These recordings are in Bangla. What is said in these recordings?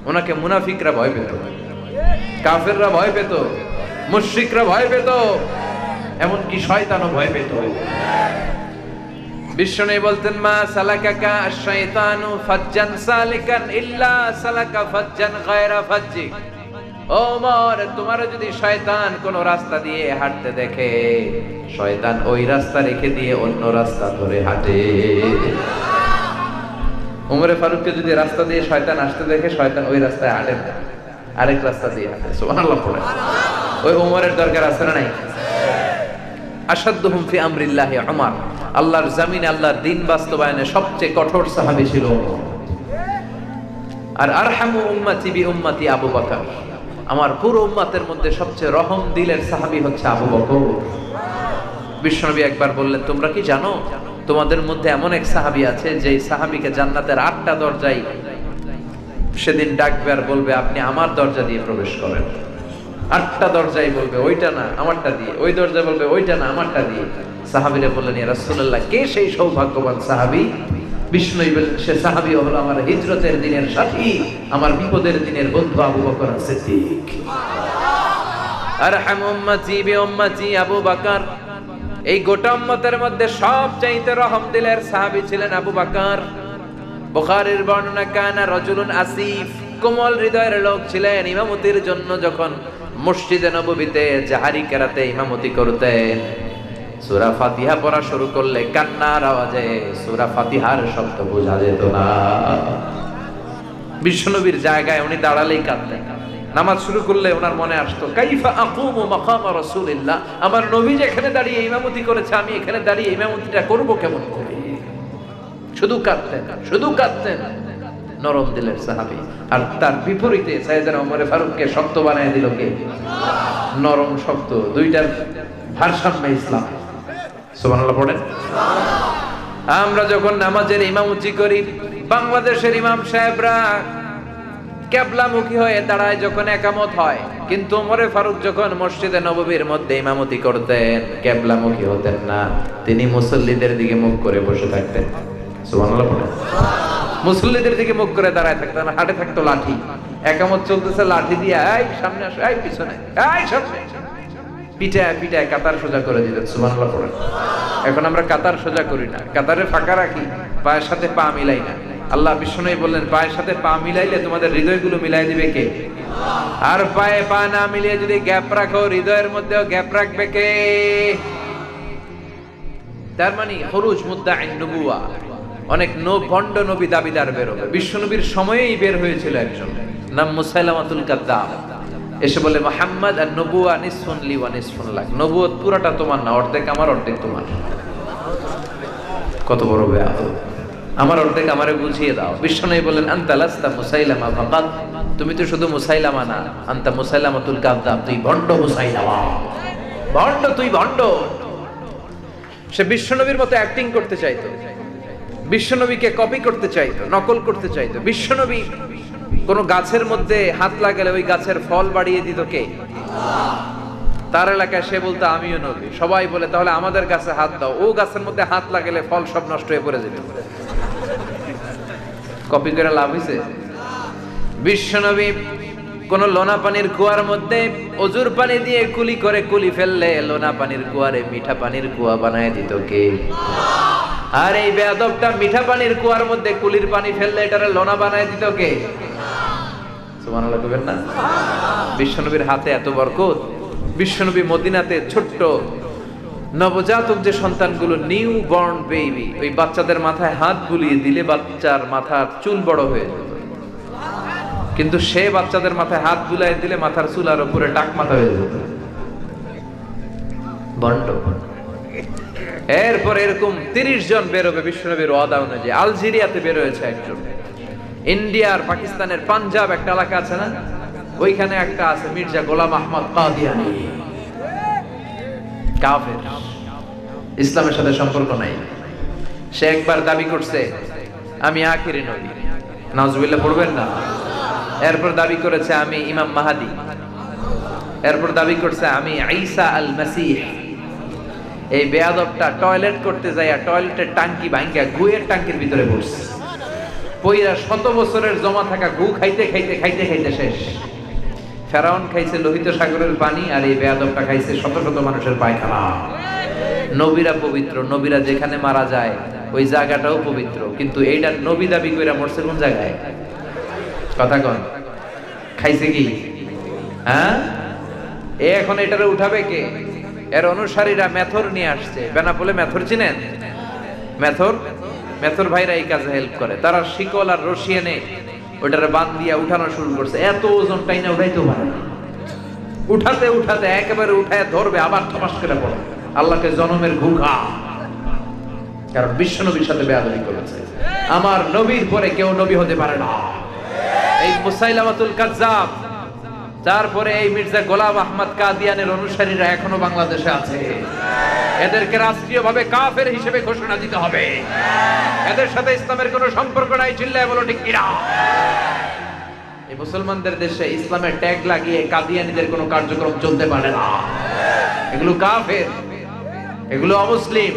ওনাকে মুনাফিকরা ভয় পেত, কাফেররা ভয় পেত, মুশরিকরা ভয় পেত, এমনকি শয়তানও ভয় পেত। বিষ্ণু বলতেন, মা সালাকাকা আশ-শাইতানু ফাজ্জান সালিকান ইল্লা সালাকা ফাজ্জান গায়রা ফাজ্জি। ও ওমর, তোমার যদি শয়তান কোন রাস্তা দিয়ে হাঁটতে দেখে, শয়তান ওই রাস্তা রেখে দিয়ে অন্য রাস্তা ধরে হাঁটে। ওমরে ফারুককে যদি রাস্তা দিয়ে শয়তান আসতে দেখে, শয়তান ওই রাস্তায় হাঁটে না, আরেক রাস্তা দিয়ে হাঁটে। সুবহানাল্লাহ পড়ে। ওই ওমরের দরকার আছে না নাই? আশাদ্দুহুম ফি আমরিল্লাহি উমর, আল্লাহর জমিনে আল্লাহর দ্বীন বাস্তবায়নে সবচেয়ে কঠোর সাহাবী ছিল ওমর। আর আরহামু উম্মতি বি উম্মতি আবু বকর, আমার পুরো উম্মতের মধ্যে সবচেয়ে রহম দিলের সাহাবী হচ্ছে আবু বকর। বিশ্বনবী একবার বললেন, তোমরা কি জানো তোমাদের মধ্যে এমন এক সাহাবী আছে যে সাহাবীকে জান্নাতের 8টা দরজায় সেদিন ডাকবে আর বলবে, আপনি আমার দরজা দিয়ে প্রবেশ করেন। 8টা দরজায় বলবে, ওইটা না আমারটা দিয়ে। ওই দরজা বলবে, ওইটা না আমারটা দিয়ে। সাহাবীরা বললেন, ইয়া রাসূলুল্লাহ, কে সেই সৌভাগ্যবান সাহাবী? বিষ্ণু বললেন, সে সাহাবী হলো আমার হিজরতের দিনের সাথী, আমার বিপদের দিনের বন্ধু আবু বকর সিদ্দিক। আরহাম উম্মতি বি উম্মতি আবু বকর। এই গোটা উম্মতের মধ্যে সবচাইতে রহম দিলের সাহাবী ছিলেন আবু বকর। বুখারীর বর্ণনা, কানা রাজুলুন আসিফ, কোমল হৃদয়ের লোক ছিলেন। ইমামতির জন্য যখন মসজিদে নববীতে জাহারি কেরাতে ইমামতি করতেন, সূরা ফাতিহা পড়া শুরু করলে কান্নার আওয়াজে সূরা ফাতিহার শব্দ বোঝা যেত না। বিশ্বনবীর জায়গায় উনি দাঁড়ালেই কাঁদতেন। নামাজ শুরু করলে ওনার মনে আসতো, কাইফা আকুমু মাকাম রাসূলিল্লাহ, আমার নবী যেখানে দাঁড়িয়ে ইমামতি করেছে, আমি এখানে দাঁড়িয়ে ইমামতিটা করব কেমন করে? শুধু কাঁদতেন, শুধু কাঁদতেন। নরম দিলের সাহাবী। আর তার বিপরীতে সাইয়েদনা ওমর ফারুককে শক্ত বানায় দিল কে? নরম শক্ত, দুইটার ভারসাম্য ইসলাম। সুবহানাল্লাহ পড়েন। আমরা যখন নামাজের ইমামতি করি, বাংলাদেশের ইমাম সাহেবরা কিবলামুখী হয়ে দাঁড়ায় যখন একামত হয়, কিন্তু ওমর ফারুক যখন মসজিদে নববীর মধ্যে ইমামতি করতেন, কিবলামুখী হতেন না, তিনি মুসল্লিদের দিকে মুখ করে বসে থাকতেন। সুবহানাল্লাহ পড়েন। মুসল্লিদের দিকে মুখ করে দাঁড়ায় থাকতেন, হাতে থাকতো লাঠি। একামত চলতেছে, লাঠি দিয়ে এই সামনে আসো, এই পিছনে, এই সামনে, পিটায় পিটায় কাতার সোজা করে দিতেন। সুবহানাল্লাহ পড়েন। এখন আমরা কাতার সোজা করি না, কাতারে ফাঁকা রাখি, পায়ের সাথে পা মিলাই না। আল্লাহ বিষ্ণুই বললেন, পায়ের সাথে পা মিলাইলে তোমাদের হৃদয়গুলো মিলাই দিবে কে? আর পায়ে পা না মিলিয়ে যদি গ্যাপ রাখো, হৃদয়ের মধ্যেও গ্যাপ রাখবে কে? তার মানে খুরুজ মুদ্দাঈন নবুওয়া, অনেক ভণ্ড নবী দাবিদার বের হবে। বিশ্বনবীর সময়েই বের হয়েছিল একজন, নাম মুসাইলামাতুল কাযযাব। এসে বলে, মুহাম্মদ আর নবুওয়া নিসফুন লি ওয়া নিসফুন লাক, নবুয়ত পুরাটা তোমার না, অর্ধেক আমার, অর্ধেক তোমার। কত বড় বেয়াদব! আমার অর্ধেক আমারে বুঝিয়ে দাও। বিশ্বনবী বলেন, আনতা লাস্তা মুসাইলামা ফাকাত, তুমি তো শুধু মুসাইলামা না, আনতা মুসাইলামাতুল কাযযাব, তুই ভণ্ড মুসাইলামা, ভণ্ড, তুই ভণ্ড। সে বিশ্বনবীর মতো অ্যাক্টিং করতে চাইতো, বিশ্বনবীকে কপি করতে চাইতো, নকল করতে চাইতো। বিশ্বনবী কোন গাছের মধ্যে হাত লাগালে ওই গাছের ফল বাড়িয়ে দিত কে? তার এলাকায় সে বলতো, আমিও নবী। সবাই বলে, তাহলে আমাদের গাছে হাত দাও। ও গাছের মধ্যে হাত লাগালে ফল সব নষ্ট হয়ে পড়ে যেত। কপি করে লাভ হয়েছে? বিশ্বনবী কোন লোনা পানির কুয়ার মধ্যে অজুর পানি দিয়ে কুলি করে কুলি ফেললে লোনা পানির কুয়ারে মিঠা পানির কুয়া বানায় দিত কে? আর এই বেয়াদবটা মিঠা পানির কুয়ার মধ্যে কুলির পানি ফেললে এটারে লোনা বানায় দিত কে? সুবহানাল্লাহ কইবেন না? বিশ্বনবীর হাতে এত বরকত। বিশ্বনবী মদিনাতে ছোট্ট নবজাতক যে সন্তানগুলো, নিউ বর্ন বেবি, ওই বাচ্চাদের মাথায় হাত বুলিয়ে দিলে বাচ্চার মাথার চুল বড় হয়ে যেত। কিন্তু সে বাচ্চাদের মাথায় হাত বুলাই দিলে মাথার চুল আর উপরে টাক মাথা হয়ে যেত। বন্ড। এরপর এরকম 30 জন বেরোবে বিশ্বনবীর ওয়াদা অনুযায়ী। আলজেরিয়াতে বের হয়েছে একজন, ইন্ডিয়ার পাকিস্তানের পাঞ্জাব একটা এলাকা আছে না, ওইখানে একটা আছে মির্জা গোলাম আহমদ কাদিয়ানি, কাফের, ইসলামের সাথে সম্পর্ক নাই। সে একবার দাবি করছে, আমি আখিরি নবী, নাউজুবিল্লাহ পড়বেন না। এরপর দাবি করেছে, আমি ইমাম মাহাদি। এরপর দাবি করছে, আমি ঈসা আল মাসিহ। এই বেয়াদবটা টয়লেট করতে যায়, টয়লেটের টাঙ্কি ভাঙ্গা গুয়ের টাঙ্কির ভিতরে বসছে। পইরা 100 বছরের জমা থাকা গু খাইতে খাইতে খাইতে খাইতে শেষ। ফেরাউন খাইছে লোহিত সাগরের পানি, আর এই বেয়াদবটা খাইছে শত শত মানুষের পায়খানা। নবীরা পবিত্র, নবীরা যেখানে মারা যায় ওই জায়গাটাও পবিত্র, কিন্তু এইটা নবী দাবি কইরা মরছে কোন জায়গায়? কথা কন, খাইছে কি? হ্যাঁ, এখন এটারে উঠাবে কে? এর অনুসারীরা মেথর নিয়ে আসছে। বেনাপোলে মেথর চিনেন? মেথর ভাইরা এই কাজে হেল্প করে। তারা শিকল আর রশি এনে ওটারে বাঁধ দিয়া উঠানো শুরু করছে। এত ওজন টাইনা উঠাইতে পারে না, উঠাতে উঠাতে একেবারে উঠায় ধরবে, আবার থমাস করে পড়ে। আল্লাহকে জনমের ঘুঘা, কারণ বিশ্বনবীর সাথে বেয়াদবি করেছে। আমার নবীর পরে কেউ নবী হতে পারে না। এই মুসাইলামাতুল কাজ্জাব, তারপরে এই মির্জা গোলাম আহমদ কাদিয়ানের অনুসারীরা এখনো বাংলাদেশে আছে। এদেরকে রাষ্ট্রীয়ভাবে কাফের হিসেবে ঘোষণা দিতে হবে। এদের সাথে ইসলামের কোনো সম্পর্ক নাই। চিল্লায় বলো ঠিক কিনা? এই মুসলমানদের দেশে ইসলামের ট্যাগ লাগিয়ে কাদিয়ানীদের কোনো কার্যক্রম চলতে পারে না। এগুলো কাফের, এগুলো অমুসলিম।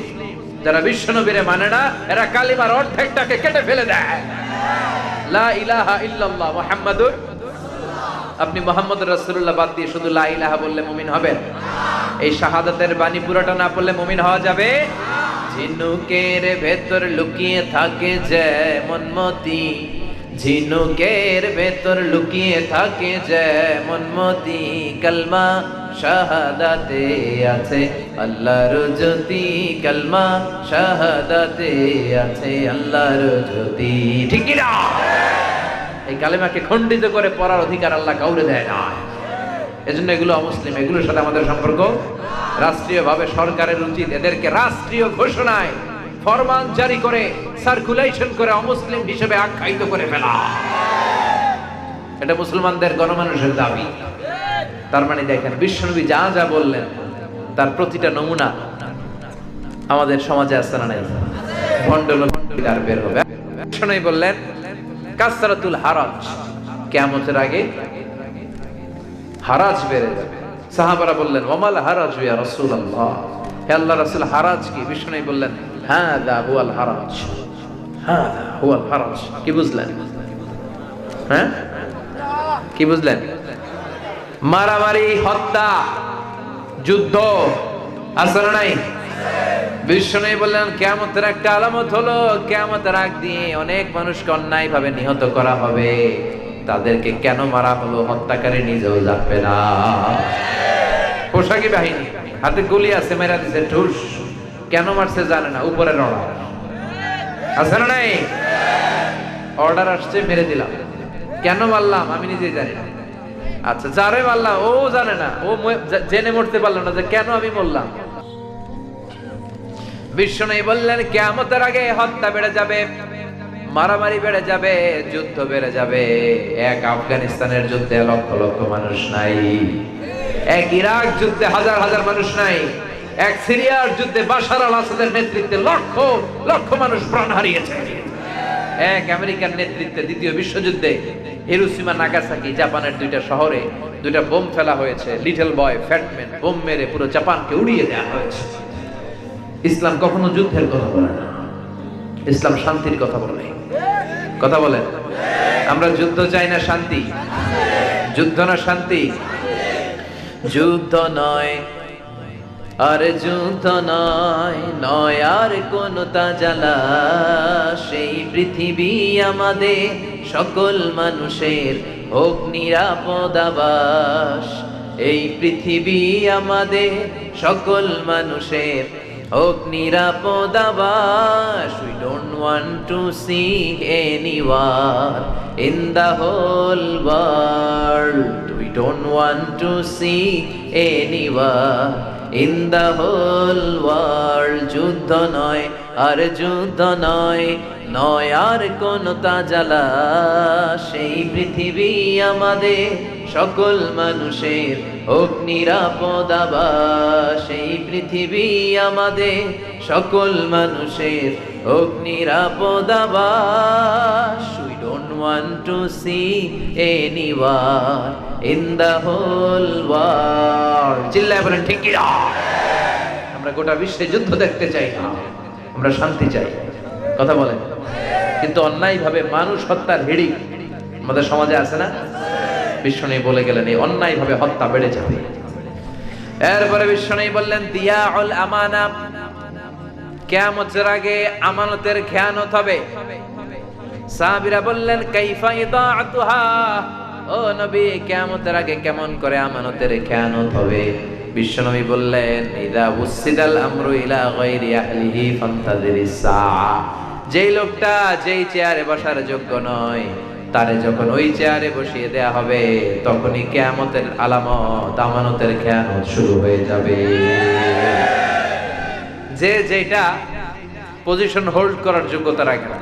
যারা বিশ্বনবীরে মানে না, এরা কালিমার অর্ধেকটাকে কেটে ফেলে দেয়। লা ইলাহা ইল্লাল্লাহ মুহাম্মাদুর। আপনি মুহাম্মদ রাসূলুল্লাহ বাদ দিয়ে শুধু লা ইলাহা বললে মুমিন হবেন? এই শাহাদাতের বাণী পুরোটা না পড়লে মুমিন হওয়া যাবে? ঝিনুকের ভেতর লুকিয়ে থাকে যেমন মতি, ঝিনুকের ভেতর লুকিয়ে থাকে যেমন মতি, কালমা শাহাদাতে আছে আল্লাহর জ্যোতি, কালমা শাহাদাতে আছে আল্লাহর জ্যোতি। ঠিক কি না? এই কালেমাকে খণ্ডিত করে পড়ার অধিকার আল্লাহ কাউরে দেয় না। এজন্য এগুলো অমুসলিম, এগুলোর সাথে আমাদের সম্পর্ক। রাষ্ট্রীয়ভাবে সরকারের উচিত এদেরকে রাষ্ট্রীয় ঘোষণায় ফরমান জারি করে সার্কুলেশন করে অমুসলিম হিসেবে আখ্যায়িত করে ফেলা। এটা মুসলমানদের গণমানুষের দাবি। তার মানে দেখেন, বিশ্বনবী যা যা বললেন তার প্রতিটা নমুনা আমাদের সমাজে আছে না নাই? ভণ্ড আর বের হবে। বিশ্বনবী বললেন কাসরাতুল হারাজ, কিয়ামতের আগে হারাজ বেড়ে যাবে। সাহাবারা বললেন ওমাল হারাজ ইয়া রাসূলুল্লাহ, হে আল্লাহর রাসূল হারাজ কি? বিশ্বনবী বললেন হাদা হুয়াল হারাজ, হাদা হুয়াল হারাজ। কি বুঝলেন? হ্যাঁ, কি বুঝলেন? মারামারি, হত্যা, যুদ্ধ আছে না নাই? বিশ্বনবী বললেন কিয়ামতের একটা আলামত হলো কিয়ামতের আগ দিয়ে অনেক মানুষকে অন্যায় ভাবে নিহত করা হবে। তাদেরকে কেন মারা হলো হত্যাকারী নিজেও জানবে না। পোশাকি বাহিনী হাতে গুলি আছে, মেরা দিছে ঠুস, কেন মারছে জানে না, উপরের অর্ডার আছে না নাই? অর্ডার আসছে, মেরে দিলাম। কেন মারলাম আমি নিজেই জানি না। আচ্ছা, যারে মারলাম ও জানে না, ও জেনে মরতে পারলো না যে কেন আমি মরলাম। বিশ্বনবী বললেন কিয়ামতের আগে হত্যা বেড়ে যাবে, মারামারি বেড়ে যাবে, যুদ্ধ বেড়ে যাবে। এক আফগানিস্তানের যুদ্ধে লক্ষ লক্ষ মানুষ নাই, এক ইরাক যুদ্ধে হাজার হাজার মানুষ নাই, এক সিরিয়ার যুদ্ধে বাশার আল আসাদের নেতৃত্বে লক্ষ লক্ষ মানুষ প্রাণ হারিয়েছে। এক আমেরিকার নেতৃত্বে দ্বিতীয় বিশ্বযুদ্ধে হিরোশিমা নাগাসাকি জাপানের দুইটা শহরে দুইটা বোম ফেলা হয়েছে। লিটল বয় ফ্যাটম্যান বোম মেরে পুরো জাপানকে উড়িয়ে দেওয়া হয়েছে। ইসলাম কখনো যুদ্ধের কথা বলে না, ইসলাম শান্তির কথা বলে। কথা বলেন, আমরা যুদ্ধ চাই না শান্তি? যুদ্ধ না শান্তি? যুদ্ধ নয় আর যুদ্ধ নয়, নয় আর কোন তাজালা। সেই পৃথিবী আমাদের সকল মানুষের হোক নিরাপদ আবাস। এই পৃথিবী আমাদের সকল মানুষের হোক নিরাপদ আবাস। We don't want to see anyone in the whole world. We don't want to see anyone in the whole world. যুদ্ধ নয় আর যুদ্ধ নয়, নয় আর কোন তাজালা। সেই পৃথিবী আমাদের সকল মানুষের হোক নিরাপদ আবাস। সেই পৃথিবী আমাদের সকল মানুষের হোক নিরাপদ আবাস। We don't want to see anyone in the whole world. চিল্লায় বলেন ঠিক কি না? আমরা গোটা বিশ্বে যুদ্ধ দেখতে চাই না, আমরা শান্তি চাই। কথা বলেন। কিন্তু অন্যায় ভাবে মানুষ হত্যার হিড়িক আমাদের সমাজে আছে না? বিষ্ণু বলে গেলেন এই অন্যায় ভাবে হত্যা বেড়ে যাবে। এরপরে বিষ্ণু বললেন দিয়াউল আমানা, কিয়ামতের আগে আমানতের খেয়ানত হবে। সাহাবীরা বললেন কাইফা ইদাআতুহা, ও নবী কিয়ামতের আগে কেমন করে আমানতের খেয়ানত হবে? বিশ্বনবী বললেন ইদা উসিদাল আমরু ইলা গায়রি আহলিহি ফান্তাযিরিস সাআ, যেই লোকটা যেই চেয়ারে বসার যোগ্য নয় তারে যখন ওই চেয়ারে বসিয়ে দেয়া হবে তখনই কিয়ামতের আলামত, আমানতের খেয়ানত শুরু হয়ে যাবে। যে যেটা পজিশন হোল্ড করার যোগ্যতা রাখে না,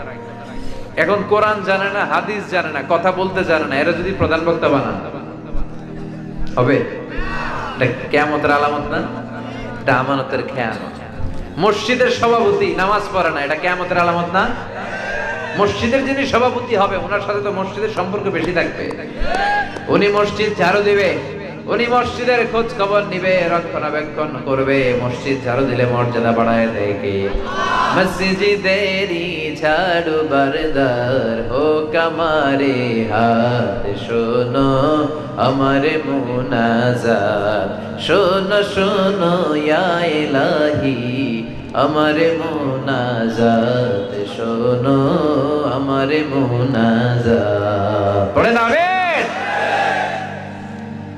এখন কোরআন জানে না, হাদিস জানে না, কথা বলতে জানে না, এরা যদি প্রধান বক্তা বানান হবে? এটা কিয়ামতের আলামত না, এটা আমানতের খেয়ানত। মসজিদের সভাপতি নামাজ পড়ে না, এটা কিয়ামতের আলামত না? মসজিদের যিনি সভাপতি হবে ওনার সাথে তো মসজিদের সম্পর্ক বেশি থাকবে। উনি মসজিদ ঝাড়ু দিবে, উনি মসজিদের খোঁজ খবর নিবে, রক্ষণাবেক্ষণ করবে। মসজিদ ঝাড়ু দিলে মর্যাদা বাড়ায় দেয় কে? মসজিদেরি ঝাড়ু বারদার হোক আমারে হাত, শোনো আমার মুনাজাত, শোনো শোনো ইয়া ইলাহি আমার মুনাজাত, শোনো আমার মুনাজাত। পড়ে না?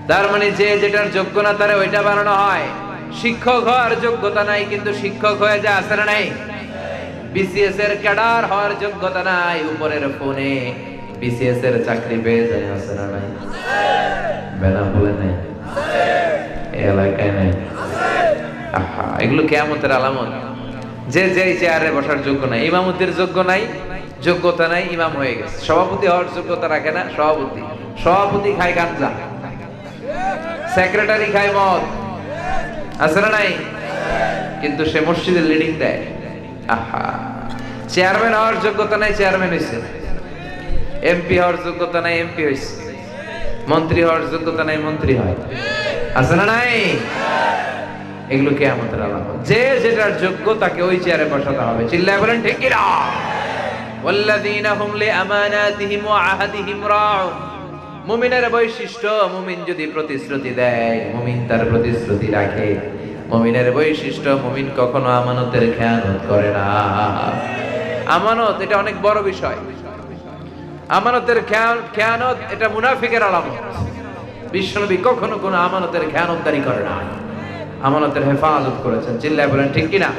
তার মানে যে যেটার যোগ্য না তারে ওইটা বানানো হয়। শিক্ষক হওয়ার যোগ্যতা নাই কিন্তু শিক্ষক হয়ে যায়, আছে না নাই? বিসিএস এর ক্যাডার হওয়ার যোগ্যতা নাই, উপরের ফোনে বিসিএস এর চাকরি পেয়ে যায়, আছে না নাই? বেনাপোলে নাই, এলাকায় নাই। আহা, এগুলো কিয়ামতের আলামত। যে যে চেয়ারে বসার যোগ্য নাই, ইমামতির যোগ্য নাই, যোগ্যতা নাই, ইমাম হয়ে গেছে। সভাপতি হওয়ার যোগ্যতা রাখে না, সভাপতি খায় গাঞ্জা, সেক্রেটারি খায় মদ, আছে না নাই? কিন্তু সে মসজিদের লিডিং দেয়। আহা, চেয়ারম্যান হওয়ার যোগ্যতা নাই, চেয়ারম্যান হয়েছে। এমপি হওয়ার যোগ্যতা নাই, এমপি হয়েছে। মন্ত্রী হওয়ার যোগ্যতা নাই, মন্ত্রী হয়, আছে না নাই? এগুলো কিয়ামতের আলামত। যে যেটার যোগ্য তাকে ওই চেয়ারে বসাতে হবে। চিল্লায় বলেন ঠিক কি না? ওয়াল্লাযীনা হুম লিআমানাতিহিম ওয়া আহাদিহিম রাউন, মুমিনের বৈশিষ্ট্য, মুমিন যদি প্রতিশ্রুতি দেয়, মুমিন তার প্রতিশ্রুতি রাখে। মুমিনের বৈশিষ্ট্য, মুমিন কখনো আমানতের খেয়ানত করে না। আমানত এটা অনেক বড় বিষয়। আমানতের খেয়ানত এটা মুনাফিকের আলামত। বিশ্বনবী কখনো কোনো আমানতের খেয়ানতদারি করে না, আমানতের হেফাজত করেছেন। চিল্লায় বলেন ঠিক কিনা?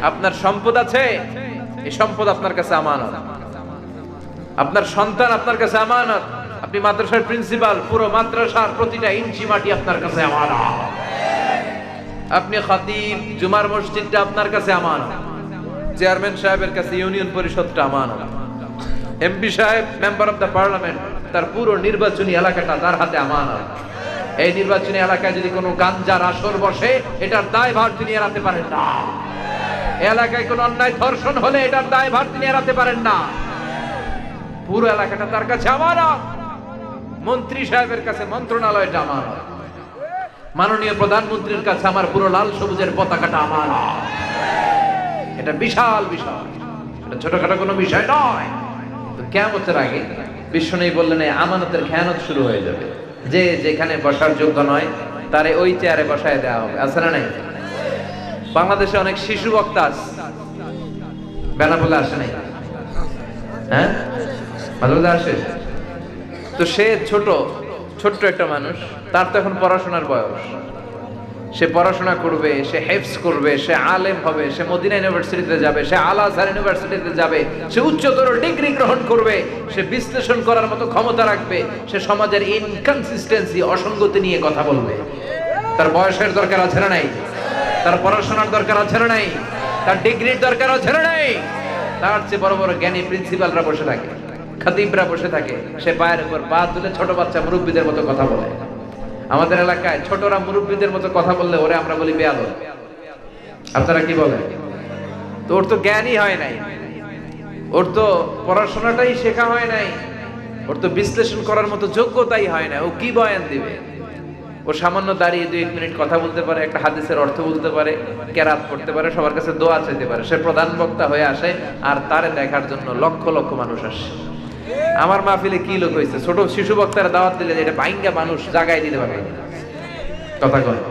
আপনার সম্পদ আছে, এই সম্পদ আপনার কাছে আমানত। আপনার সন্তান আপনার কাছে আমানত। আপনি মাদ্রাসার প্রিন্সিপাল, পুরো মাদ্রাসার প্রতিটা ইঞ্চি মাটি আপনার কাছে আমানত। আপনি খতিব, জুমার মসজিদটা আপনার কাছে আমানত। চেয়ারম্যান সাহেবের কাছে ইউনিয়ন পরিষদটা আমানত। এমপি সাহেব, মেম্বার অফ দ্য পার্লামেন্ট, তার পুরো নির্বাচনী এলাকাটা তার হাতে আমানত। এই নির্বাচনী এলাকায় যদি কোনো গাঞ্জার আসর বসে, এটার দায়ভার তিনি এড়াতে পারেন না। এলাকায় কোনো অন্যায় ধর্ষণ হলে এটার দায়ভার তিনি এড়াতে পারেন না। পুরো এলাকাটা তার কাছে আমানত। মন্ত্রী সাহেবের কাছে মন্ত্রণালয়টা আমানত। মাননীয় প্রধানমন্ত্রীর কাছে আমার পুরো লাল সবুজের পতাকাটা আমানত। এটা বিশাল বিষয়, এটা ছোটখাটো কোনো বিষয় নয়। তো কিয়ামতের আগে বিশ্বনবী বললেন এই আমানতের খেয়ানত শুরু হয়ে যাবে। যে যেখানে বসার যোগ্য নয় তারে ওই চেয়ারে বসায় দেওয়া হবে, আছে না নাই? বাংলাদেশে অনেক শিশু বক্তা আছে, বেনাপোলে আসে নাই? হ্যাঁ, মাঝে আসে। তো সে ছোট্ট একটা মানুষ, তার তো এখন পড়াশোনার বয়স। সে পড়াশোনা করবে, সে হেফজ করবে, সে আলেম হবে, সে মদিনা ইউনিভার্সিটিতে যাবে, সে আল আজহার ইউনিভার্সিটিতে যাবে, সে উচ্চতর ডিগ্রি গ্রহণ করবে, সে বিশ্লেষণ করার মতো ক্ষমতা রাখবে, সে সমাজের ইনকনসিস্টেন্সি, অসঙ্গতি নিয়ে কথা বলবে। তার বয়সের দরকার আছে না নাই? তার পড়াশোনার দরকার আছে না নাই? তার ডিগ্রির দরকার আছে না নাই? তার চেয়ে বড় বড় জ্ঞানী প্রিন্সিপালরা বসে থাকে, খতিবরা বসে থাকে, সে পায়ের উপর পা তুলে ছোট বাচ্চা মুরব্বীদের মতো কথা বলে। আমাদের এলাকায় ছোটরা মুরব্বীদের মতো কথা বললে ওরে আমরা বলি বেয়াদব। আপনারা কি বলেন? তো ওর তো জ্ঞানই হয় নাই, ওর তো পড়াশোনাটাই শেখা হয় নাই, ওর তো বিশ্লেষণ করার মতো যোগ্যতাই হয় না। ও কি বয়ান দিবে? ও সামান্য দাঁড়িয়ে 2-1 মিনিট কথা বলতে পারে, একটা হাদিসের অর্থ বলতে পারে, কেরাত পড়তে পারে, সবার কাছে দোয়া চাইতে পারে, সে প্রধান বক্তা হয়ে আসে, আর তারে দেখার জন্য লক্ষ লক্ষ মানুষ আসে। আমার মাহফিলে কি লোক হয়েছে, ছোট শিশু বক্তারা দাওয়াত দিলে এটা বাইঙ্গা মানুষ জাগায় দিতে পারবে কথা কয়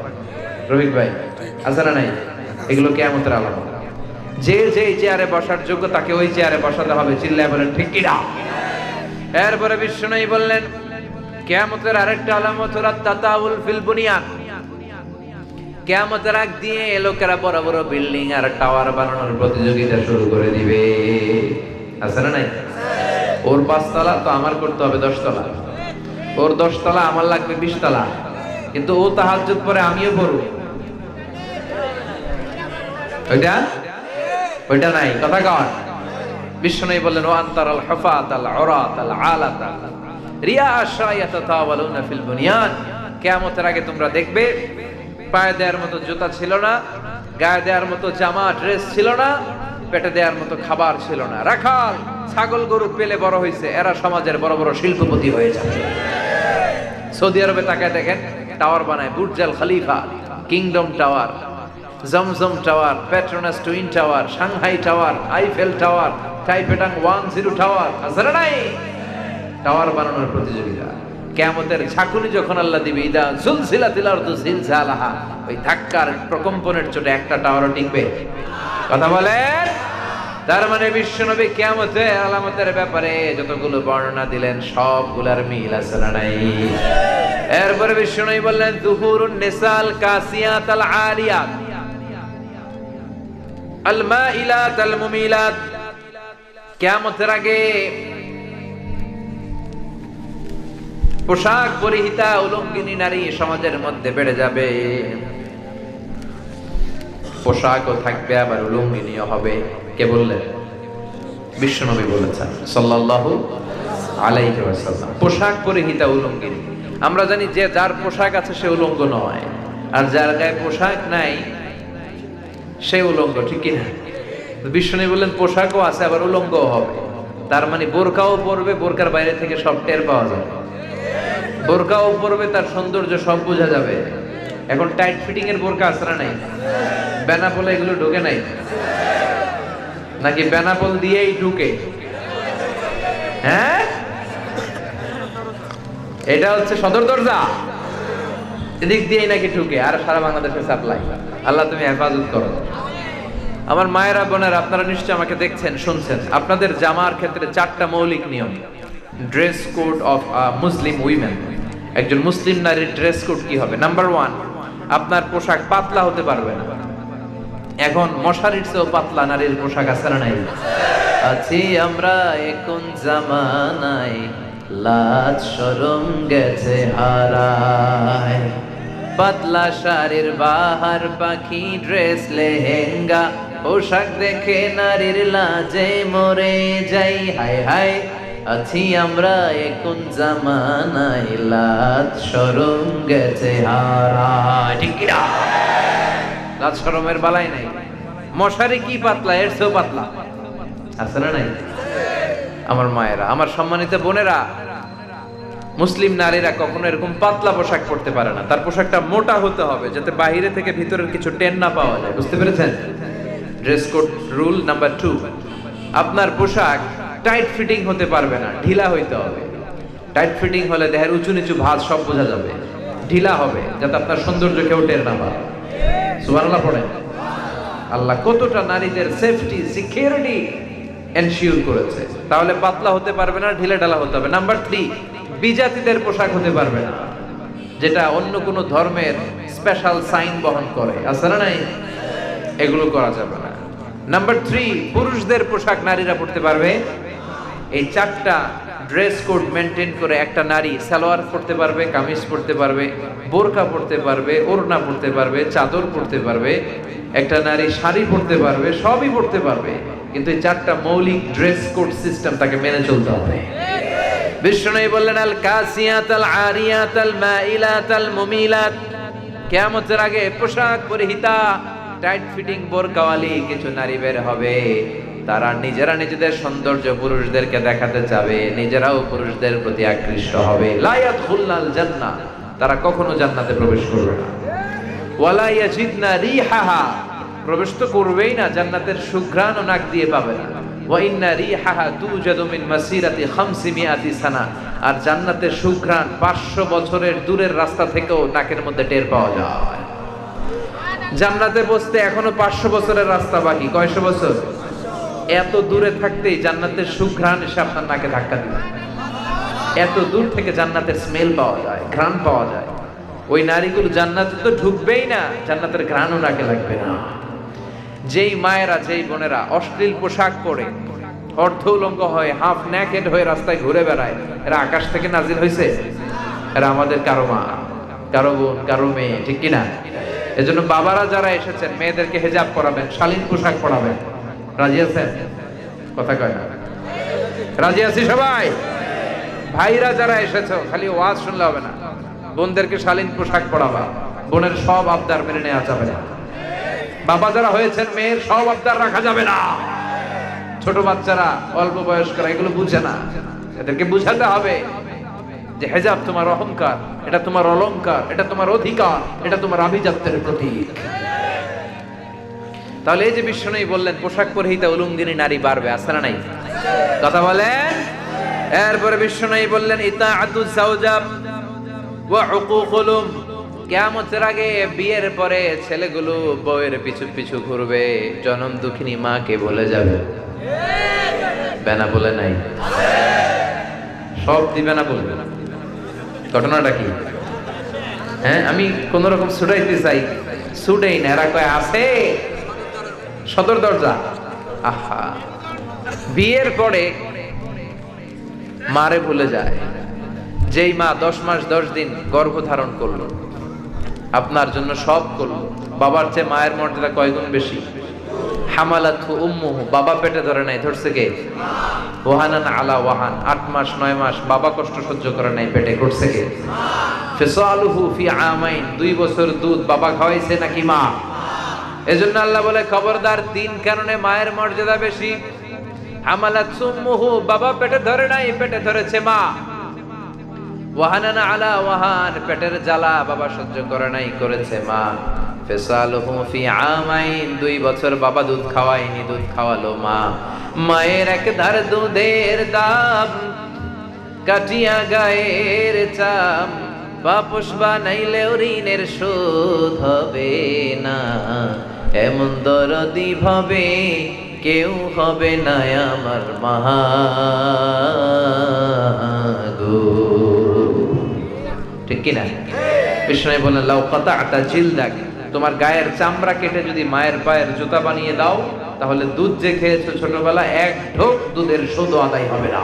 রফিক ভাই, আছে না নাই? এগুলো কিয়ামতের আলামত। যে যেই চেয়ারে বসার যোগ্য তাকে ওই চেয়ারে বসাতে হবে, চিল্লায় বলেন ঠিক কি না? এরপরে বিশ্বনবী বললেন কিয়ামতের আরেকটা আলামত হলো তাতাউল ফিল বুনিয়ান। কিয়ামতের আগ দিয়ে লোকেরা বড় বড় বিল্ডিং আর টাওয়ার বানানোর প্রতিযোগিতা শুরু করে দিবে, আছে না নাই? ওর 5 তলা তো আমার করতে হবে 10 তলা, ওর 10 তলা আমার লাগবে 20 তলা, কিন্তু ও তাহাজ্জুদ পড়ে আমিও পড়ব, ওইটা নাই কথা কন। বিশ্বনবী বললেন ওয়া আনতারাল হুফাতাল উরাতাল আলাতা রিয়া আশায়াতাতাওয়ালুনা ফিল বুনিয়ান। কিয়ামতের আগে তোমরা দেখবে পায়ে দেওয়ার মতো জুতা ছিল না, গায়ে দেওয়ার মতো জামা ড্রেস ছিল না, পেটে দেওয়ার মতো খাবার ছিল না। রাখাল ছাগল গরু পেলে বড় হয়েছে, এরা সমাজের বড় বড় শিল্পপতি হয়ে যাচ্ছে। সৌদি আরবে তাকায় দেখেন, টাওয়ার বানায়, Burj Al Khalifa, Kingdom Tower, Zamzam Tower, Petronas Twin Tower, Shanghai Tower, Eiffel Tower, টাইপেটাং 10 টাওয়ার, আছে না নাই? টাওয়ার বানানোর প্রতিযোগিতা। কিয়ামতের ঝাঁকুনি যখন আল্লাহ দিবে, ইদা জুলজিলাতিল আরদু জিলজালাহা, ওই ধাক্কার প্রকম্পনের চোটে একটা টাওয়ারও টিকবে? কথা বলেন। তার মানে বিশ্বনবী কিয়ামতের আলামতের ব্যাপারে যতগুলো বর্ণনা দিলেন সবগুলার মিল আছে না নাই? এরপরে বিশ্বনবী বললেন দুহুরুন নিসাল কাসিয়াত আল আলিয়াত আল মাইলাত আল মুমিলাত। কিয়ামতের আগে পোশাক পরিহিতা উলঙ্গিনী নারী সমাজের মধ্যে বেড়ে যাবে, পোশাকও থাকবে আবার উলঙ্গিনীও হবে। কে বললেন? বিশ্বনবী বলেছেন সাল্লাল্লাহু আলাইহি ওয়াসাল্লাম। পোশাক পরিহিতা উলঙ্গিনী। আমরা জানি যে যার পোশাক আছে সে উলঙ্গ নয়, আর যার গায়ে পোশাক নাই সে উলঙ্গ, ঠিক কি না? বিশ্বনবী বললেন পোশাকও আছে আবার উলঙ্গও হবে। তার মানে বোরকাও পরবে, বোরকার বাইরে থেকে সব টের পাওয়া যাবে, বোরকাও পরবে, তার সৌন্দর্য সব বোঝা যাবে। এখন টাইট ফিটিং এর বোরকা আসরা নাই, বেনাপোলা এগুলো ঢোকে নাই, নাকি বেনাপোল দিয়েই ঢুকে? হ্যাঁ, এটা হচ্ছে সদর দরজা, এদিক দিয়েই নাকি ঢুকে, আর সারা বাংলাদেশে সাপ্লাই। আল্লাহ তুমি হেফাজত করো। আমার মায়েরা বোনেরা, আপনারা নিশ্চয় আমাকে দেখছেন শুনছেন, আপনাদের জামার ক্ষেত্রে 4টা মৌলিক নিয়ম। Dress code of Muslim women, একজন মুসলিম নারীর ড্রেস কোড কি হবে? নাম্বার 1, আপনার পোশাক পাতলা হতে পারবে না। এখন মশারির চেয়েও পাতলা নারীর পোশাক আছে না নাই? আছি আমরা এখন জামানায়, লাজ শরম গেছে হারায়, পাতলা শাড়ির বাহার পাখি ড্রেস লেহেঙ্গা, পোশাক দেখে নারীর লাজে মরে যাই। হায় হায়, আছি আমরা এখন জামানায়, লাজ শরম গেছে হারায়, ঠিক কি না? লাজ শরমের বালাই নাই। মশারি কি পাতলা, এর চেয়েও পাতলা আছে না নাই? আমার মায়েরা, আমার সম্মানিত বোনেরা, মুসলিম নারীরা কখনো এরকম পাতলা পোশাক পরতে পারে না। তার পোশাকটা মোটা হতে হবে, যাতে বাইরে থেকে ভিতরের কিছু টেন না পাওয়া যায়। বুঝতে পেরেছেন? ড্রেস কোড রুল নাম্বার 2, আপনার পোশাক টাইট ফিটিং হতে পারবে না, ঢিলা হইতে হবে। টাইট ফিটিং হলে দেহের উঁচু নিচু ভাঁজ সব বোঝা যাবে। ঢিলা হবে যাতে আপনার সৌন্দর্য কেউ টের না পায়। সুবহানাল্লাহ পড়েন। আল্লাহ কতটা নারীদের সেফটি সিকিউরিটি এনশিওর করেছে। তাহলে পাতলা হতে পারবে না, ঢিলা ঢালা হতে হবে। নাম্বার 3, বিজাতিদের পোশাক হতে পারবে না, যেটা অন্য কোনো ধর্মের স্পেশাল সাইন বহন করে, আছে না নাই? এগুলো করা যাবে না। নাম্বার 3, পুরুষদের পোশাক নারীরা পরতে পারবে। এই 4টা ড্রেস কোড মেনটেন করে একটা নারী সালোয়ার পরতে পারবে, কামিজ পরতে পারবে, বোরকা পরতে পারবে, ওড়না পরতে পারবে, চাদর পরতে পারবে, একটা নারী শাড়ি পরতে পারবে, সবই পরতে পারবে। কিন্তু এই 4টা মৌলিক ড্রেস কোড সিস্টেম তাকে মেনে চলতে হবে। বিশ্বনবী বললেন আল কাসিয়াত আল আরিয়াত আল মাইলাত আল মুমিলাত। কিয়ামতের আগে পোশাক পরিহিতা টাইট ফিটিং বোরকাওয়ালি কিছু নারী বের হবে। তারা নিজেরা নিজেদের সৌন্দর্য পুরুষদেরকে দেখাতে চাবে, নিজেরাও পুরুষদের প্রতি আকৃষ্ট হবে। লা ইয়াদখুলনাল জান্নাহ, তারা কখনো জান্নাতে প্রবেশ করবে না। ওয়ালা ইয়াজিদনা রিহাহা, প্রবেশ তো করবেই না, জান্নাতের সুঘ্রাণও নাক দিয়ে পাবে না। ওয়া ইন্না রিহাহা তুজাদু মিন মাসিরাতি 500 সানা, আর জান্নাতের সুঘ্রাণ 500 বছরের দূরের রাস্তা থেকেও নাকের মধ্যে টের পাওয়া যায়। জান্নাতে পৌঁছতে এখনো 500 বছরের রাস্তা বাকি। কয়শো বছর? এত দূরে থাকতেই জান্নাতের সুঘ্রাণ এসে আপনার নাকে ধাক্কা দিবে। এত দূর থেকে জান্নাতের স্মেল পাওয়া যায়, ঘ্রাণ পাওয়া যায়। ওই নারীগুলো জান্নাতে তো ঢুকবেই না, জান্নাতের ঘ্রাণও নাকে লাগবে না। যেই মায়েরা, যেই বোনেরা অশ্লীল পোশাক পরে অর্ধ উলঙ্গ হয়ে, হাফ নেকেড হয়ে রাস্তায় ঘুরে বেড়ায়, এরা আকাশ থেকে নাজিল হয়েছে? এরা আমাদের কারো মা, কারো বোন, কারো মেয়ে, ঠিক কিনা? এজন্য বাবারা যারা এসেছেন, মেয়েদেরকে হেজাব পরাবেন, শালীন পোশাক পরাবেন। রাজি আছেন? কথা কয় না? রাজি আছি সবাই? ভাইরা যারা এসেছো, খালি ওয়াজ শুনলে হবে না, বোনদেরকে শালীন পোশাক পরাবা। বোনের সব আবদার মেনে নেওয়া যাবে না। বাবা যারা হয়েছেন, মেয়ের সব আবদার রাখা যাবে না। ছোট বাচ্চারা, অল্প বয়স্করা এগুলো বুঝে না, এদেরকে বুঝাতে হবে যে হেজাব তোমার অহংকার, এটা তোমার অলংকার, এটা তোমার অধিকার, এটা তোমার আভিজাত্যের প্রতীক। তাহলে এই যে বিশ্বনবী বললেন পোশাক পরিহিতা উলঙ্গিনী নারী বাড়বে, আছে না নাই? কথা বলেন। এরপরে বিশ্বনবী বললেন ইতাআতু যাওজা ওয়া উকুকুল উম, কিয়ামতের আগে বিয়ের পরে ছেলেগুলো বউয়ের পিছু পিছু ঘুরবে, জনম দুঃখিনী মাকে বলে যাবে। বেনা বলে নাই, সব দিবে না বলবে। ঘটনাটা কি? হ্যাঁ, আমি কোন রকম ছুটাইতে চাই, ছুটেই না। এরা কয় আছে সদর দরজা। আহা, বিয়ের পরে মারে ভুলে যায়। যেই মা 10 মাস 10 দিন গর্ভ ধারণ করলো, আপনার জন্য সব করলো, বাবার চেয়ে মায়ের মর্যাদা কয়গুণ বেশি। হামালাতহু উম্মুহু, বাবা পেটে ধরে নাই, ধরছে কে? ওয়াহানান আলা ওয়াহান, 8 মাস 9 মাস বাবা কষ্ট সহ্য করে নাই, পেটে করছে কে? ফিসালুহু ফি আমাইন, 2 বছর দুধ বাবা খাওয়াইছে নাকি মা? এজন্য আল্লাহ বলে খবরদার, 3 কারণে মায়ের মর্যাদা বেশি। হামালাত উম্মুহু, বাবা পেটে ধরে নাই, পেটে ধরেছে মা। ওয়াহানান আলা ওয়াহান, পেটের জ্বালা বাবা সহ্য করে নাই, করেছে মা। ফিসালুহু ফি আমাইন, 2 বছর বাবা দুধ খাওয়ায়নি, দুধ খাওয়ালো মা। মায়ের এক ধার দুধের দাম কাটিয়া গায়ের চাম, বাপস বানাইলেও ঋণের শোধ হবে না। এমন দরদি ভাবে কেউ হবে না আমার মা গো, ঠিক কিনা? বিষ্ণু বলেন লাউ কাতা'তা জিলদাক, তোমার গায়ের চামড়া কেটে যদি মায়ের পায়ের জুতা বানিয়ে দাও, তাহলে দুধ যে খেয়েছো ছোটবেলা, এক ঢোক দুধের শোধ আদায় হবে না।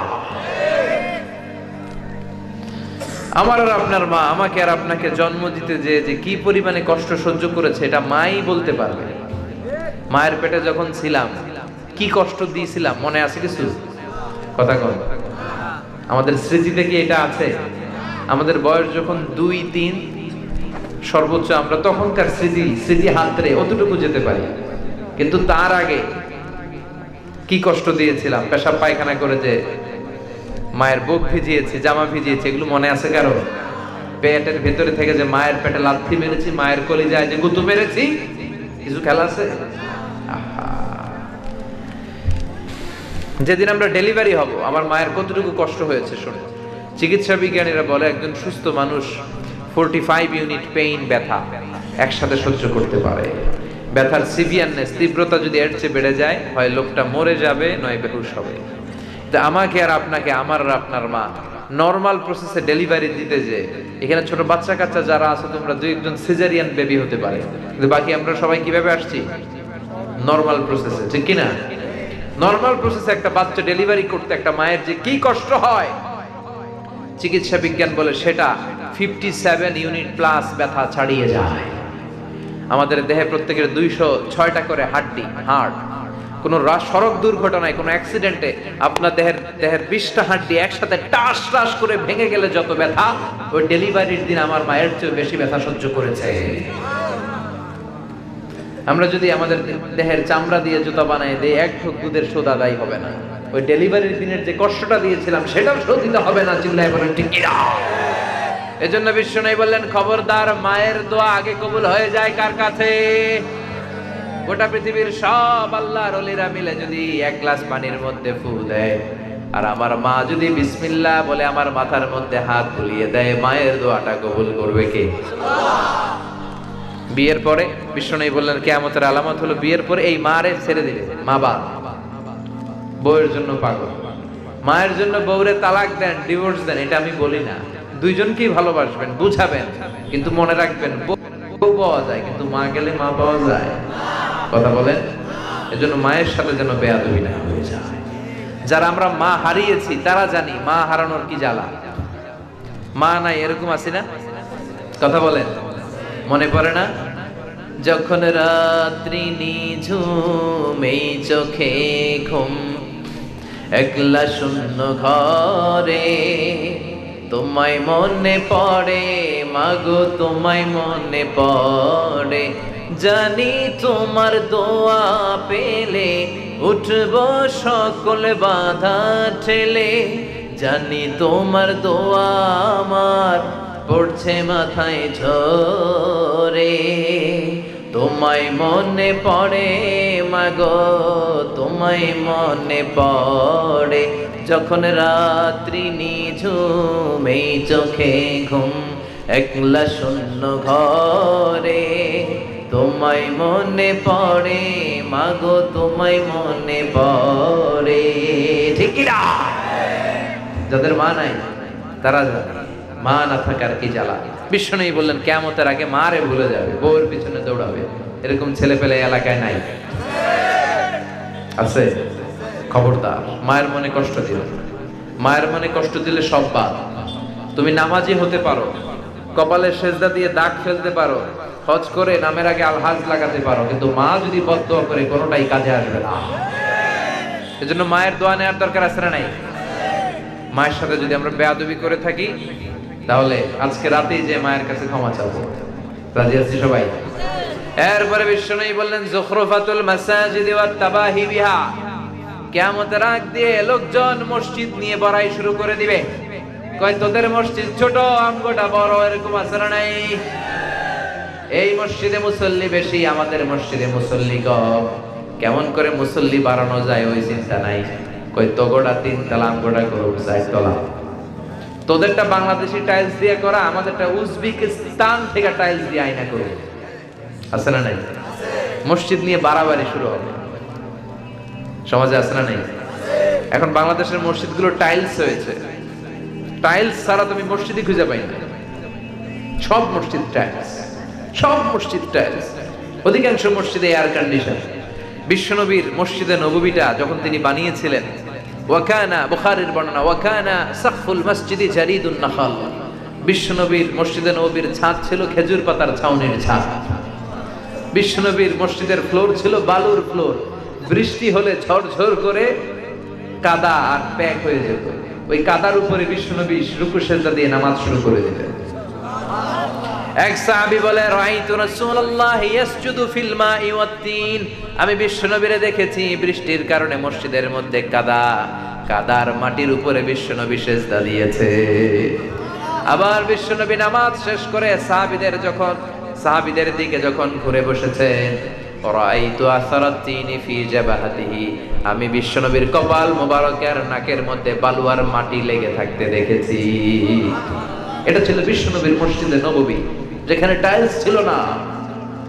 আমার আর আপনার মা আমাকে আর আপনাকে জন্ম দিতে যে কি পরিমাণে কষ্ট সহ্য করেছে, এটা মাই বলতে পারবে। মায়ের পেটে যখন ছিলাম কি কষ্ট দিয়েছিলাম, মনে আছে কিছু? কথা কন। আমাদের স্মৃতিতে কি এটা আছে? আমাদের বয়স যখন 2-3 সর্বোচ্চ, আমরা তখনকার স্মৃতি হাতরে অতটুকু যেতে পারি, কিন্তু তার আগে কি কষ্ট দিয়েছিলাম, পেশাব পায়খানা করে যে মায়ের বুক ভিজিয়েছি, জামা ভিজিয়েছি, এগুলো মনে আছে কারো? পেটের ভেতরে থেকে যে মায়ের পেটে লাথি মেরেছি, মায়ের কলিজায় যে গুঁতো মেরেছি, কিছু খেলা আছে? যেদিন আমরা ডেলিভারি হব, আমার মায়ের কতটুকু কষ্ট হয়েছে শুনে। চিকিৎসা বিজ্ঞানীরা বলে একজন সুস্থ মানুষ 45 ইউনিট পেইন, ব্যথা একসাথে সহ্য করতে পারে। ব্যথার সিভিয়ারনেস, তীব্রতা যদি এর চেয়ে বেড়ে যায়, হয় লোকটা মরে যাবে, নয় বেহুশ হবে। তা আমাকে আর আপনাকে, আমার আর আপনার মা নরমাল প্রসেসে ডেলিভারি দিতে, যে এখানে ছোট বাচ্চা কাচ্চা যারা আছে, তোমরা 2-1 সিজারিয়ান বেবি হতে পারে, কিন্তু বাকি আমরা সবাই কিভাবে আসছি? নরমাল প্রসেসে, ঠিক কিনা? নরমাল প্রসেসে একটা বাচ্চা ডেলিভারি করতে একটা মায়ের যে কি কষ্ট হয়, চিকিৎসা বিজ্ঞান বলে সেটা 57 ইউনিট প্লাস ব্যথা ছাড়িয়ে যায়। আমাদের দেহে প্রত্যেকের 206টা করে হাড্ডি, হার্ট। কোনো সড়ক দুর্ঘটনায়, কোনো অ্যাক্সিডেন্টে আপনার দেহের 20টা হাড্ডি একসাথে টাস টাস করে ভেঙে গেলে যত ব্যথা, ওই ডেলিভারির দিন আমার মায়ের চেয়ে বেশি ব্যথা সহ্য করেছে। আমরা যদি আমাদের দেহের চামড়া দিয়ে জুতা বানাই দিই, এক ঢোক দুধের শোধ আদায় হবে না। ওই ডেলিভারির দিনের যে কষ্টটা দিয়েছিলাম, সেটাও শোধ দিতে হবে না। চিল্লায় বলেন ঠিক কিনা? এজন্য বিশ্বনবী বললেন, খবরদার, মায়ের দোয়া আগে কবুল হয়ে যায় কার কাছে? গোটা পৃথিবীর সব আল্লাহর ওলিরা মিলে যদি এক গ্লাস পানির মধ্যে ফু দেয়, আর আমার মা যদি বিসমিল্লাহ বলে আমার মাথার মধ্যে হাত বুলিয়ে দেয়, মায়ের দোয়াটা কবুল করবে কে? বিয়ের পরে বিশ্বনবী বললেন, কিয়ামতের আলামত হলো বিয়ের পরে এই মারে ছেড়ে দিবে। মা বাপ বউয়ের জন্য পাগল, মায়ের জন্য বউরে তালাক দেন, ডিভোর্স দেন, এটা আমি বলি না। দুইজনকেই ভালোবাসবেন, বুঝাবেন, কিন্তু মনে রাখবেন বউ পাওয়া যায় কিন্তু মা গেলে মা পাওয়া যায়। কথা বলেন। এজন্য মায়ের সাথে যেন বেয়াদবি না হয়ে যায়। যারা আমরা মা হারিয়েছি তারা জানি মা হারানোর কি জ্বালা। মা নাই এরকম আছি না? কথা বলেন, মনে পড়ে না? যখন রাত্রি নিঝুম এই চোখে ঘুম, একলা শূন্য ঘরে, তোমায় মনে পড়ে মাগো, তোমায় মনে পড়ে, জানি তোমার দোয়া পেলে উঠব সকল বাধা ঠেলে, জানি তোমার দোয়া আমার পড়ছে মাথায় ঝরে, তোমায় মনে পড়ে মাগো, তোমায় মনে পড়ে, যখন রাত্রি নিঝুম এই চোখে ঘুম, একলা শূন্য ঘরে, তোমায় মনে পড়ে মাগো, তোমায় মনে পড়ে। ঠিক কি না? যাদের মা নাই তারা মা না থাকার কি জ্বালা। বিশ্বনবী বললেন, কিয়ামতের আগে মারে ভুলে যাবে, বউয়ের পিছনে দৌড়াবে। এরকম ছেলে পেলে এলাকায় নাই? আছে? খবরদার, মায়ের মনে কষ্ট দিও না। মায়ের মনে কষ্ট দিলে সব বাদ। তুমি নামাজি হতে পারো, কপালে সেজদা দিয়ে দাগ ফেলতে পারো, হজ করে নামের আগে আলহাজ লাগাতে পারো, কিন্তু মা যদি বদদোয়া করে কোনোটাই কাজে আসবে না। এজন্য মায়ের দোয়া নেওয়ার দরকার আছে না নাই? মায়ের সাথে যদি আমরা বেয়াদবি করে থাকি তাহলে আজকে রাতেই যে মায়ের কাছে ক্ষমা চাবো। রাজি আছি সবাই? এরপরে বিশ্বনবী বললেন, যুখরুফাতুল মাসাজিদি ওয়াত তাবাহি বিহা, কিয়ামতের আগ দিয়ে লোকজন মসজিদ নিয়ে বড়াই শুরু করে দিবে। কয় তোদের মসজিদ ছোট, আমগোটা বড়, এরকম আছে না নাই? এই মসজিদে মুসল্লি বেশি, আমাদের মসজিদে মুসল্লি কম। কেমন করে মুসল্লি বাড়ানো যায় ওই চিন্তা নাই। কই তোগোটা 3 তলা, আমগোটা করব 4 তলা। তোদেরটা বাংলাদেশি টাইলস দিয়ে করা, আমাদেরটা উজবেকিস্তান থেকে টাইলস দিয়ে আয়না করব। আছে না নাই? মসজিদ নিয়ে বাড়াবাড়ি শুরু হবে সমাজে, আছে না নাই? এখন বাংলাদেশের মসজিদগুলো টাইলস হয়েছে। টাইলস ছাড়া তুমি মসজিদই খুঁজে পাই না। সব মসজিদ টাইলস, সব মসজিদ টাইলস, অধিকাংশ মসজিদে এয়ার কন্ডিশন। বিশ্বনবীর মসজিদে নববীটা যখন তিনি বানিয়েছিলেন, ওয়াকানা, বুখারীর বর্ণনা, ওয়াকানা সাকফুল মসজিদি জারিদুন নাখাল, বিশ্বনবীর মসজিদে নববীর ছাদ ছিল খেজুর পাতার ছাউনির ছাদ। বিশ্বনবীর মসজিদের ফ্লোর ছিল বালুর ফ্লোর। বৃষ্টি হলে ঝরঝর করে কাদা আর প্যাক হয়ে যেত। ওই কাদার উপরে বিশ্বনবী রুকু সেজদা দিয়ে নামাজ শুরু করে দিতেন। এক সাহাবী বলে, রাআইতু রাসূলুল্লাহ ইয়াসজুদু ফিল মাই ওয়াত-তিন, আমি বিশ্বনবীরে দেখেছি বৃষ্টির কারণে মসজিদের মধ্যে কাদা, কাদার মাটির উপরে বিশ্বনবী সেজদা দিয়েছে। আবার বিশ্বনবী নামাজ শেষ করে সাহাবীদের দিকে যখন ঘুরে বসেছেন, রাআইতু আসারাত-তিনি ফি জাবাহাতিহি, আমি বিশ্বনবীর কপাল মোবারকের নাকের মধ্যে বালুয়ার মাটি লেগে থাকতে দেখেছি। এটা ছিল বিশ্বনবীর মসজিদে নববী, যেখানে টাইলস ছিল না,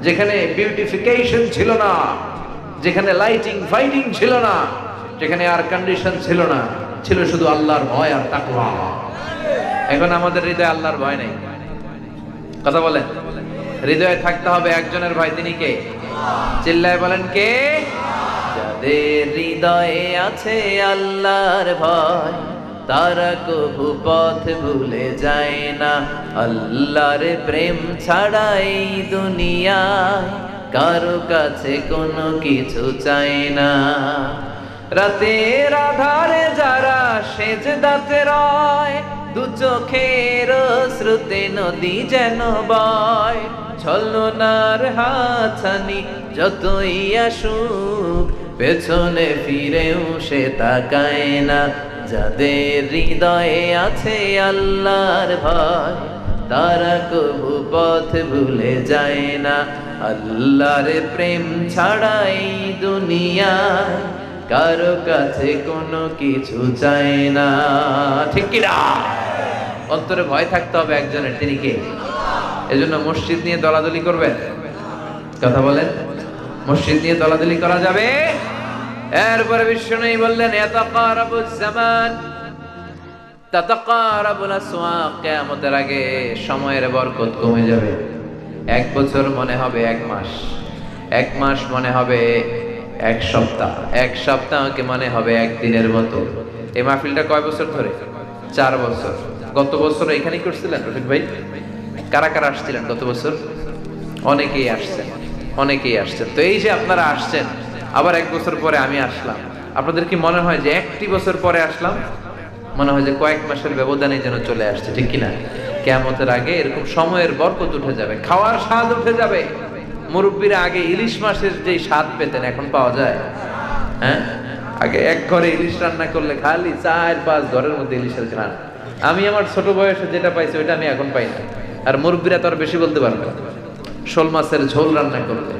যেখানে বিউটিফিকেশন ছিল না, যেখানে লাইটিং ফাইটিং ছিল না, যেখানে এয়ার কন্ডিশন ছিল না, ছিল শুধু আল্লাহর ভয় আর তাকওয়া। এখন আমাদের হৃদয়ে আল্লাহর ভয় নেই। কথা বলেন, হৃদয়ে থাকতে হবে একজনের ভয়, তিনি কে? চিল্লায় বলেন কে? যাদের হৃদয়ে আছে আল্লাহর ভয়, তারা কবু পথ ভুলে যায় না। আল্লাহর প্রেম ছাড়া এই দুনিয়ায় কারো কাছে কোনো কিছু চায় না। রাতের আধারে যারা সেজদাতে রয়, দু চোখের শ্রুতে নদী যেন বয়, ছলনার হাতছানি যতই আসুক পেছনে ফিরেও সে তাকায় না। যাদের হৃদয়ে আছে আল্লাহর ভয়, তারা কবু পথ ভুলে যায় না। আল্লাহর প্রেম ছাড়াই দুনিয়া কারো কাছে কোনো কিছু চায় না। ঠিক কি না? অন্তরে ভয় থাকতে হবে একজনের, তিনি কে? এজন্য মসজিদ নিয়ে দলাদলি করবেন? কথা বলেন, মসজিদ নিয়ে দলাদলি করা যাবে? এরপরে বিশ্বনবী বললেন ইয়াতাকারাবুজ জামান তাতাকারাবুল আসওয়াক, কিয়ামতের আগে সময়ের বরকত কমে যাবে। এক বছর মনে হবে এক মাস, এক মাস মনে হবে এক সপ্তাহ, এক সপ্তাহকে মনে হবে একদিনের মতো। এই মাহফিলটা কয় বছর ধরে? 4 বছর। গত বছর এখানেই করছিলেন রফিক ভাই? কারা কারা আসছিলেন গত বছর? অনেকেই আসছেন, অনেকেই আসছেন। তো এই যে আপনারা আসছেন, আবার 1 বছর পরে আমি আসলাম, আপনাদের কি মনে হয় যে 1টি বছর পরে আসলাম? মনে হয় যে কয়েক মাসের ব্যবধানে যেন চলে আসছে, ঠিক কিনা? কিয়ামতের আগে এরকম সময়ের বরকত উঠে যাবে, খাওয়ার স্বাদ উঠে যাবে। মুরব্বীরা আগে ইলিশ মাছের যে স্বাদ পেতেন এখন পাওয়া যায়? হ্যাঁ, আগে এক ঘরে ইলিশ রান্না করলে খালি 4-5 ঘরের মধ্যে ইলিশের ঘ্রাণ। আমি আমার ছোট বয়সে যেটা পাইছি ওইটা আমি এখন পাই না। আর মুরব্বীরা তো আর বেশি বলতে পারবে না। শোল মাছের ঝোল রান্না করলে,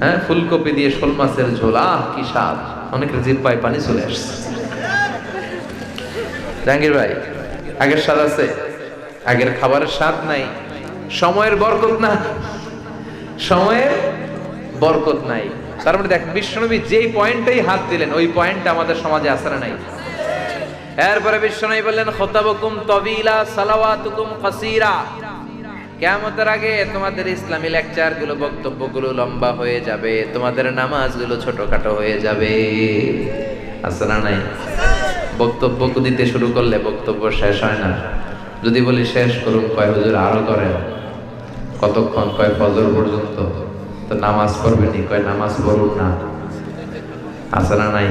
হ্যাঁ, ফুলকপি দিয়ে শোল মাছের ঝোল, আহ কি স্বাদ! অনেকের জিহ্বায় পানি চলে আসছে। জাহাঙ্গীর ভাই, আগের স্বাদ আছে? আগের খাবারের স্বাদ নাই। সময়ের বরকত না, সময়ের বরকত নাই। তার মানে দেখেন বিশ্বনবী যেই পয়েন্টটাই হাত দিলেন ওই পয়েন্টটা আমাদের সমাজে আছে না নাই? এরপরে বিশ্বনবী বললেন খুতাবুকুম তাবিলা সালাওয়াতুকুম কাসীরা, কিয়ামতের আগে তোমাদের ইসলামী লেকচারগুলো, বক্তব্যগুলো লম্বা হয়ে যাবে, তোমাদের নামাজগুলো ছোটখাটো হয়ে যাবে। আছে না নাই? বক্তব্য দিতে শুরু করলে বক্তব্য শেষ হয় না। যদি বলি শেষ করুন, কয় হুজুর আরো করেন। কতক্ষণ? কয় ফজর পর্যন্ত। তো নামাজ পড়বেনি, কয় নামাজ পড়ুন না। আছে না নাই?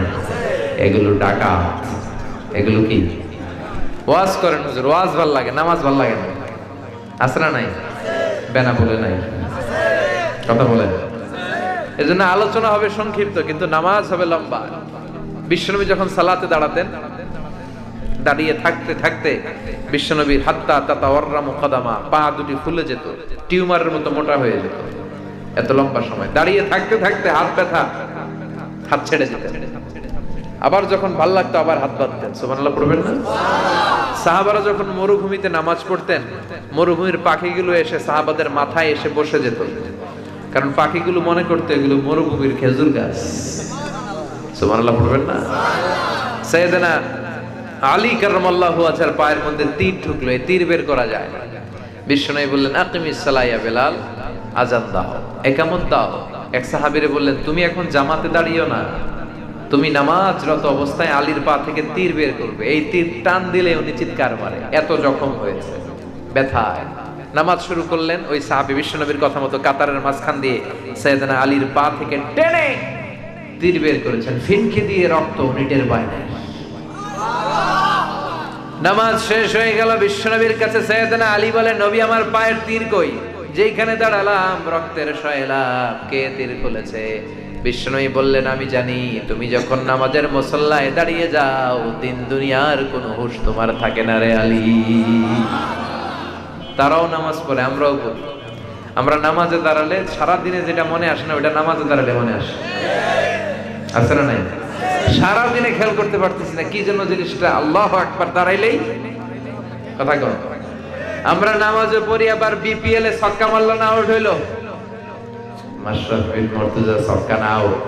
এগুলো টাকা, এগুলো কি? ওয়াজ করেন হুজুর, ওয়াজ ভাল লাগে, নামাজ ভাল লাগে না। আছে না নাই? বেনা বলে নাই, কথা বলেন। এজন্য আলোচনা হবে সংক্ষিপ্ত, কিন্তু নামাজ হবে লম্বা। বিশ্বনবী যখন সালাতে দাঁড়াতেন, দাঁড়িয়ে থাকতে থাকতে বিশ্বনবীর হাত্তা তাতাওয়াররামু কদামা, পা দুটি ফুলে যেত, টিউমারের মতো মোটা হয়ে যেত। এত লম্বা সময় দাঁড়িয়ে থাকতে থাকতে হাত ব্যথা, হাত ছেড়ে যেতেন। আবার যখন ভাল লাগতো আবার হাত বাঁধতেন। সুবহানাল্লাহ পড়বেন না? সাহাবারা যখন মরুভূমিতে নামাজ পড়তেন, মরুভূমির পাখিগুলো এসে সাহাবাদের মাথায় এসে বসে যেত, কারণ পাখিগুলো মনে করতো এগুলো মরুভূমির খেজুর গাছ। সুবহানাল্লাহ পড়বেন না? সাইয়েদনা আলী কাররামাল্লাহু ওয়াজহার পায়ের মধ্যে তীর ঢুকলো, এই তীর বের করা যায় না। বিশ্বনবী বললেন আকিমিস সালাহ ইয়া বেলাল, আযান দাও, ইকামত দাও। এক সাহাবীরে বললেন তুমি এখন জামাতে দাঁড়িও না, তুমি নামাজরত অবস্থায় আলীর পা থেকে তীর বের করবে। এই তীর টান দিলে উনি চিৎকার মারে, এত জখম হয়েছে ব্যথায়। নামাজ শুরু করলেন, ওই সাহাবী বিশ্বনবীর কথা মতো কাতারের মাঝখান দিয়ে সাইয়েদনা আলীর পা থেকে টেনে তীর বের করেছেন, ফিনকে দিয়ে রক্ত উনি টের পায় না। নামাজ শেষ হয়ে গেল, বিশ্বনবীর কাছে সাইয়েদনা আলী বলেন নবী আমার পায়ের তীর কই? যেখানে দাঁড়ালাম রক্তের সয়লাব, কে তীর খুলেছে? বিশ্বনবী বললেন আমি জানি, তুমি যখন নামাজের মুসল্লায় দাঁড়িয়ে যাও দিন দুনিয়ার কোনো হুঁশ তোমার থাকে না রে আলী। তারাও নামাজ পড়ে, আমরাও পড়ি। আমরা নামাজে দাঁড়ালে সারা দিনে যেটা মনে আসে না ওটা নামাজে দাঁড়ালে মনে আসে। আছে না নাই? সারা দিনে খেয়াল করতে পারতেছি না কি জন্য জিনিসটা, আল্লাহু আকবার দাঁড়াইলেই কথা কও। আমরা নামাজে পড়ি, আবার বিপিএল এ ছক্কা মারলো না, আউট হইলো। মাশরাফি বিন মুর্তজা ছক্কা না আউট,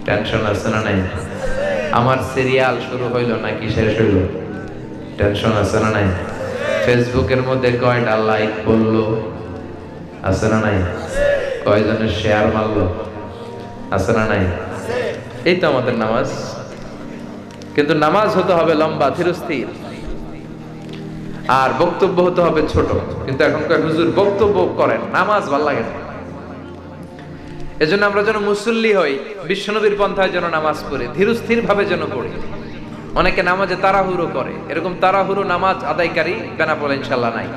টেনশন আছে না নাই? আমার সিরিয়াল শুরু হইলো নাকি শেষ হইলো, টেনশন আছে না নাই? ফেসবুকের মধ্যে কয়টা লাইক পড়লো, আছে না নাই? কয়জনের শেয়ার মারলো, আছে না নাই? এই তো আমাদের নামাজ। কিন্তু নামাজ হতে হবে লম্বা, ধীরস্থির, আর বক্তব্য হতে হবে ছোট। কিন্তু এখন কয় হুজুর বক্তব্য করেন, নামাজ ভাল লাগে না। এজন্য আমরা যেন মুসল্লি হই, বিশ্বনবীর পন্থায় যেন নামাজ পড়ি, ধীরস্থির ভাবে যেন পড়ি। অনেকে নামাজে তাড়াহুড়ো করে, এরকম তাড়াহুড়ো নামাজ আদায়কারী বেনাপোল ইনশাআল্লাহ নাই।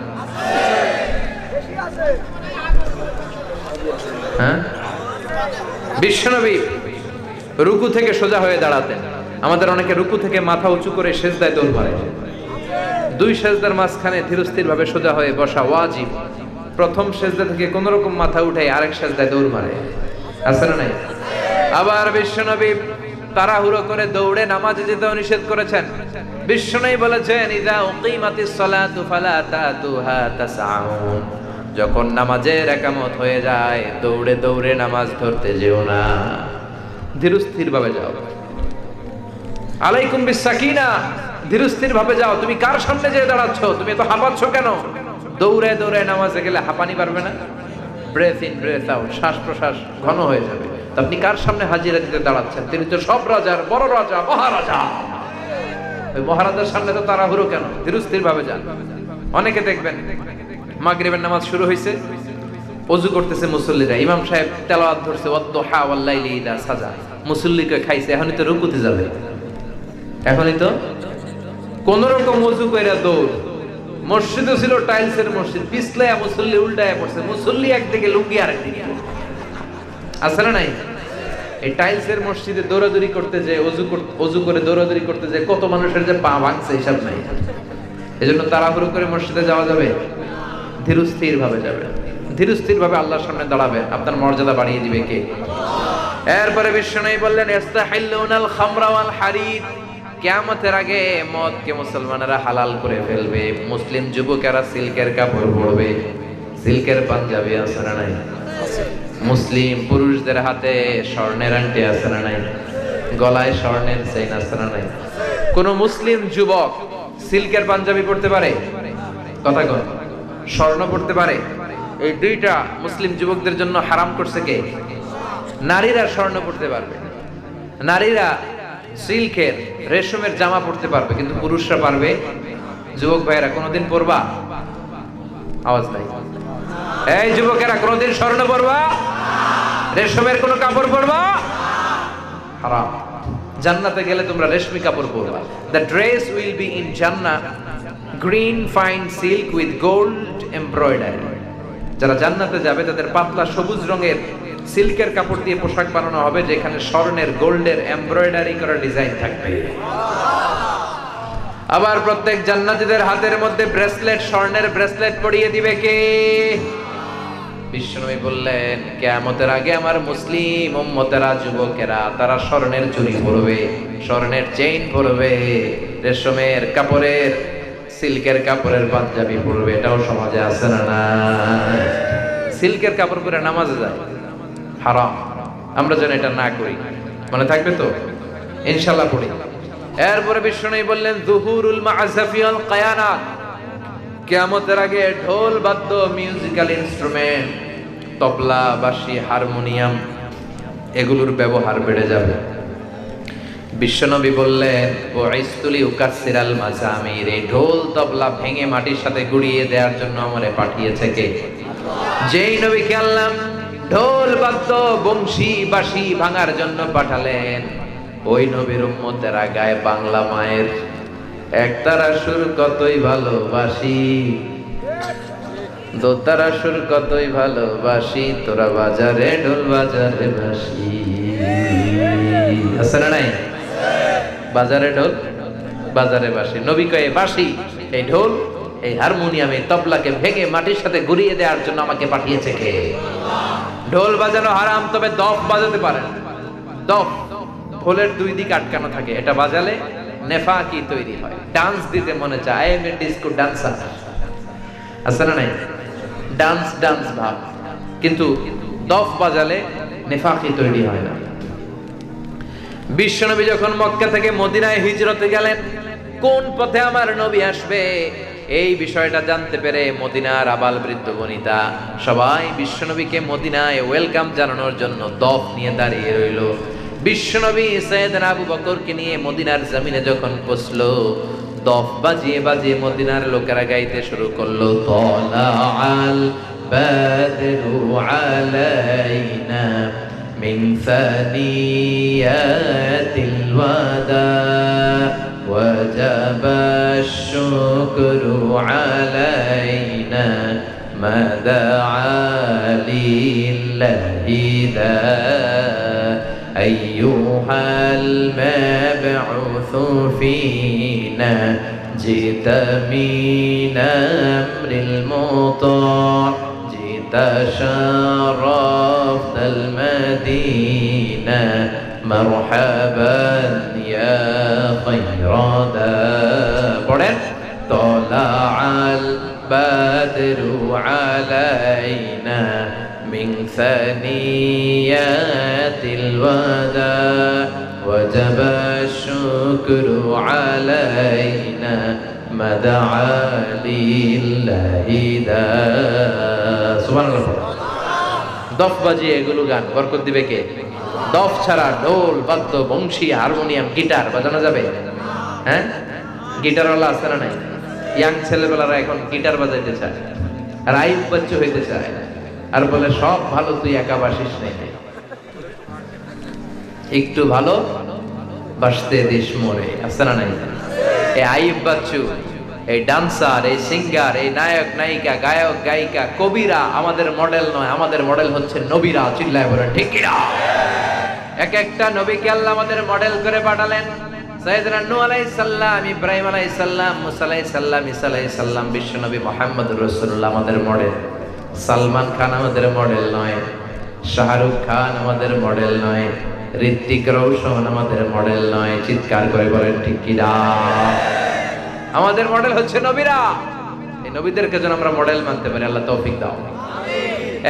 হ্যাঁ, বিশ্বনবী রুকু থেকে সোজা হয়ে দাঁড়াতেন। আমাদের অনেকে রুকু থেকে মাথা উঁচু করে সেজদায় দৌড় মারে, দুই সেজদার মাঝখানে ধীরস্থির ভাবে সোজা হয়ে বসা ওয়াজিব। প্রথম সেজদা থেকে কোন রকম মাথা উঠাই আরেক সেজদায় দৌড় মারে, আছে না নাই? আবার বিশ্বনবী তাড়াহুড়ো করে দৌড়ে নামাজে যেতেও নিষেধ করেছেন। বিশ্বনবী বলেছেন, ইযা উকিমাতিস সালাতু ফালা তাতুহা তাসআউন, যখন নামাজের একামত হয়ে যায় দৌড়ে দৌড়ে নামাজ ধরতে যেও না, ধীরস্থির ভাবে যাও। আলাইকুম বিসাকিনা, ধীরস্থির ভাবে যাও। তুমি কার সামনে যেয়ে দাঁড়াচ্ছ? তুমি এত হাঁপাচ্ছ কেন? দৌড়ে দৌড়ে নামাজে গেলে হাঁপানি পারবে না? ব্রেথ ইন ব্রেথ আউট, শ্বাস প্রশ্বাস ঘন হয়ে যাবে। তো আপনি কার সামনে হাজিরা দিতে দাঁড়াচ্ছেন? তিনি তো সব রাজার বড় রাজা, মহারাজা। ওই মহারাজার সামনে তো তাড়াহুড়ো কেন? ধীরস্থির ভাবে যান। অনেকে দেখবেন মাগরিবের নামাজ শুরু হয়েছে, ওযু করতেছে মুসল্লিরা, ইমাম সাহেব তেলাওয়াত ধরছে, ওয়াদ-দুহা ওয়াল-লাইলি ইযা সাজা, মুসল্লিকে খাইছে, এখনই তো রুকুতে যাবে, এখনই তো কোন রকম ওযু কইরা দৌড়। মসজিদও ছিল টাইলসের মসজিদ, পিছলায়া মুসল্লি উল্টায়া পড়ছে, মুসল্লি একদিকে লুঙ্গি আরেকদিকে, আছে না নাই? এই টাইলসের মসজিদে দৌড়াদৌড়ি করতে যে ওযু করে দৌড়াদৌড়ি করতে যে কত মানুষের যে পা ভাঙছে হিসাব নাই। এজন্য তাড়াহুড়ো করে মসজিদে যাওয়া যাবে? ধীরস্থির ভাবে যাবে। ধীরস্থির ভাবে আল্লাহর সামনে দাঁড়াবে, আপনার মর্যাদা বাড়িয়ে দিবে কে? এরপরে বিশ্বনবী বললেন, ইস্তাহিল্লুনাল খামরা ওয়াল হারিদ, কিয়ামতের আগে মদকে মুসলমানেরা হালাল করে ফেলবে। মুসলিম যুবকেরা সিল্কের কাপড় পরবে, সিল্কের পাঞ্জাবি আছে না নাই? মুসলিম পুরুষদের হাতে স্বর্ণের আংটি আছে না নাই? গলায় স্বর্ণের চেইন আছে না নাই? কোন মুসলিম যুবক সিল্কের পাঞ্জাবি পরতে পারে? কথা কন, স্বর্ণ পরতে পারে? এই দুইটা মুসলিম যুবকদের জন্য হারাম করছে কে? নারীরা স্বর্ণ পরতে পারবে, নারীরা সিল্কের রেশমের জামা পরতে পারবে, কিন্তু পুরুষরা পারবে? যুবক ভাইয়েরা কোনোদিন পরবা? আওয়াজ নাই। এই যুবকেরা কোনোদিন স্বর্ণ পরবা? রেশমের কোনো কাপড় পরবা? হারাম। জান্নাতে গেলে তোমরা রেশমি কাপড় পরবা। The dress will be in Jannah green fine silk with gold embroidery. যারা জান্নাতে যাবে তাদের পাতলা সবুজ রঙের সিল্কের কাপড় দিয়ে পোশাক বানানো হবে, যেখানে স্বর্ণের গোল্ডের এমব্রয়ডারি করা ডিজাইন থাকবে। আবার প্রত্যেক জান্নাতীদের হাতের মধ্যে ব্রেসলেট, স্বর্ণের ব্রেসলেট পরিয়ে দিবে কে? বিশ্বনবী বললেন, কিয়ামতের আগে আমার মুসলিম উম্মতেরা, যুবকেরা, তারা স্বর্ণের চুড়ি পরবে, স্বর্ণের চেইন পরবে, রেশমের কাপড়ের সিল্কের কাপড়ের পাঞ্জাবি পরবে। এটাও সমাজে আছে না না? সিল্কের কাপড় পরে নামাজে যায়, হারাম। আমরা যেন এটা না করি, মনে থাকবে তো? ইনশাআল্লাহ পড়ি। এরপরে বিশ্বনবী বললেন, যুহুরুল মা'যাফি ওয়াল কায়ানাত, কিয়ামতের আগে ঢোল বাদ্য, মিউজিক্যাল ইনস্ট্রুমেন্ট, তবলা, বাঁশি, হারমোনিয়াম, এগুলোর ব্যবহার বেড়ে যাবে। বিশ্বনবী বললেন, বুইসতুলি উকাসসিরাল মাযামির, এই ঢোল তবলা ভেঙে মাটির সাথে গুড়িয়ে দেওয়ার জন্য আমারে পাঠিয়েছে কে? যেই নবীকে আল্লাহ ঢোল বাদ্য, বংশী, বাঁশি ভাঙার জন্য পাঠালেন, ওই নবীর উম্মতেরা গায়ে বাংলা মায়ের একতারা সুর কতই ভালোবাসি, দোতারা সুর কতই ভালোবাসি, তোরা বাজারে ঢোল বাজারে বাঁশি, আছে না নাই? বাজারে ঢোল বাজারে বাঁশি। নবী কয়ে বাঁশি, এই ঢোল, এই হারমোনিয়াম, এই তবলাকে ভেঙে মাটির সাথে গুড়িয়ে দেওয়ার জন্য আমাকে পাঠিয়েছে কে? ঢোল বাজানো হারাম, তবে দফ বাজাতে পারেন। দফ ঢোলের দুই দিক আটকানো থাকে, এটা বাজালে নেফাকি তৈরি হয়, ডান্স দিতে মনে চায়, I M A disco dancer, আছে না নাই? ডান্স ডান্স ভাব। কিন্তু দফ বাজালে নেফাকি তৈরি হয় না। বিশ্বনবী যখন মক্কা থেকে মদিনায় হিজরতে গেলেন, কোন পথে আমার নবী আসবে এই বিষয়টা জানতে পেরে মদিনার আবাল বৃদ্ধ বনিতা সবাই বিশ্বনবীকে মদিনায় ওয়েলকাম জানানোর জন্য দফ নিয়ে দাঁড়িয়ে রইল। বিশ্বনবী সাইয়েদনা আবু বকরকে নিয়ে মদিনার জমিনে যখন পৌঁছলো, দফ বাজিয়ে বাজিয়ে মদিনার লোকেরা গাইতে শুরু করলো, তালাআল বাদরু আলাইনা মিন সানিয়াতিল ওয়াদা ওয়াজাবা আশ-শুকরু আলাইনা মা দাআ লিল্লাহি দা أيها المبعوث فينا جئت من أمر المطاع جئت شرفت المدينة مرحبا يا خير دار طلع البدر علينا من ثنيات الوداع وجب الشكر علينا ما دعا لله دا সুবহানাল্লাহ দফ বাজিয়ে এগুলো গান বরকত দিবে কে দফ ছাড়া ঢোল বাদ্য বংশী হারমোনিয়াম গিটার বাজানো যাবে হ্যাঁ গিটারওয়ালা আছে না নাই ইয়াং ছেলেবেলারা এখন গিটার বাজাইতে চায় আর আইব বাচ্চু হইতে চায় আর বলে সব ভালো তুই একা বাসিস নাই একটু ভালো বাসতে দেশ মরে আছে না নাই এই আইব বাচ্চু এই ডান্সার এই সিঙ্গার এই নায়ক নায়িকা গায়ক গায়িকা কবিরা আমাদের মডেল নয় আমাদের মডেল হচ্ছে নবীরা চিল্লায় বলেন ঠিক কি না এক একটা নবীকে আল্লাহ আমাদের মডেল করে পাঠালেন সাইয়েদনা নূহ আলাইহিস সালাম ইব্রাহিম আলাইহিস সালাম মুসা আলাইহিস সালাম ঈসা আলাইহিস সালাম বিশ্বনবী মুহাম্মদুর রাসূলুল্লাহ আমাদের মডেল সালমান খান আমাদের মডেল নয় শাহরুখ খান আমাদের মডেল নয় ঋত্বিক রোশন আমাদের মডেল নয় চিৎকার করে বলেন ঠিক কি না আমাদের মডেল হচ্ছে নবীরা এই নবীদেরকে যেন আমরা মডেল মানতে পারি আল্লাহ তৌফিক দাও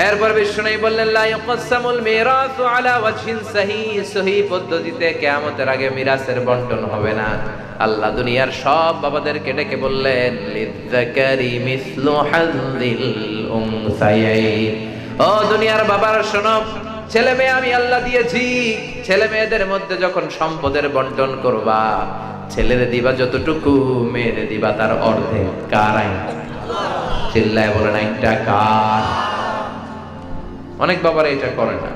এরপর বিষ্ণু বললেন লা ইয়াকসামুল মিরাসু আলা ওয়াজহিন সহিহ পদ্ধতিতে কিয়ামতের আগে মিরাসের বণ্টন হবে না আল্লাহ দুনিয়ার সব বাবাদেরকে ডেকে বললেন লিযাকারি মিসলু হাযিল উনসায়াইন ও দুনিয়ার বাবার শোনো ছেলে মেয়ে আমি আল্লাহ দিয়েছি ছেলে মেয়েদের মধ্যে যখন সম্পদের বণ্টন করবা ছেলেরে দিবা যতটুকু মেয়েরে দিবা তার অর্ধেক কার আইন চিল্লায় বলেন একটা কার অনেক বাবারা এটা করে না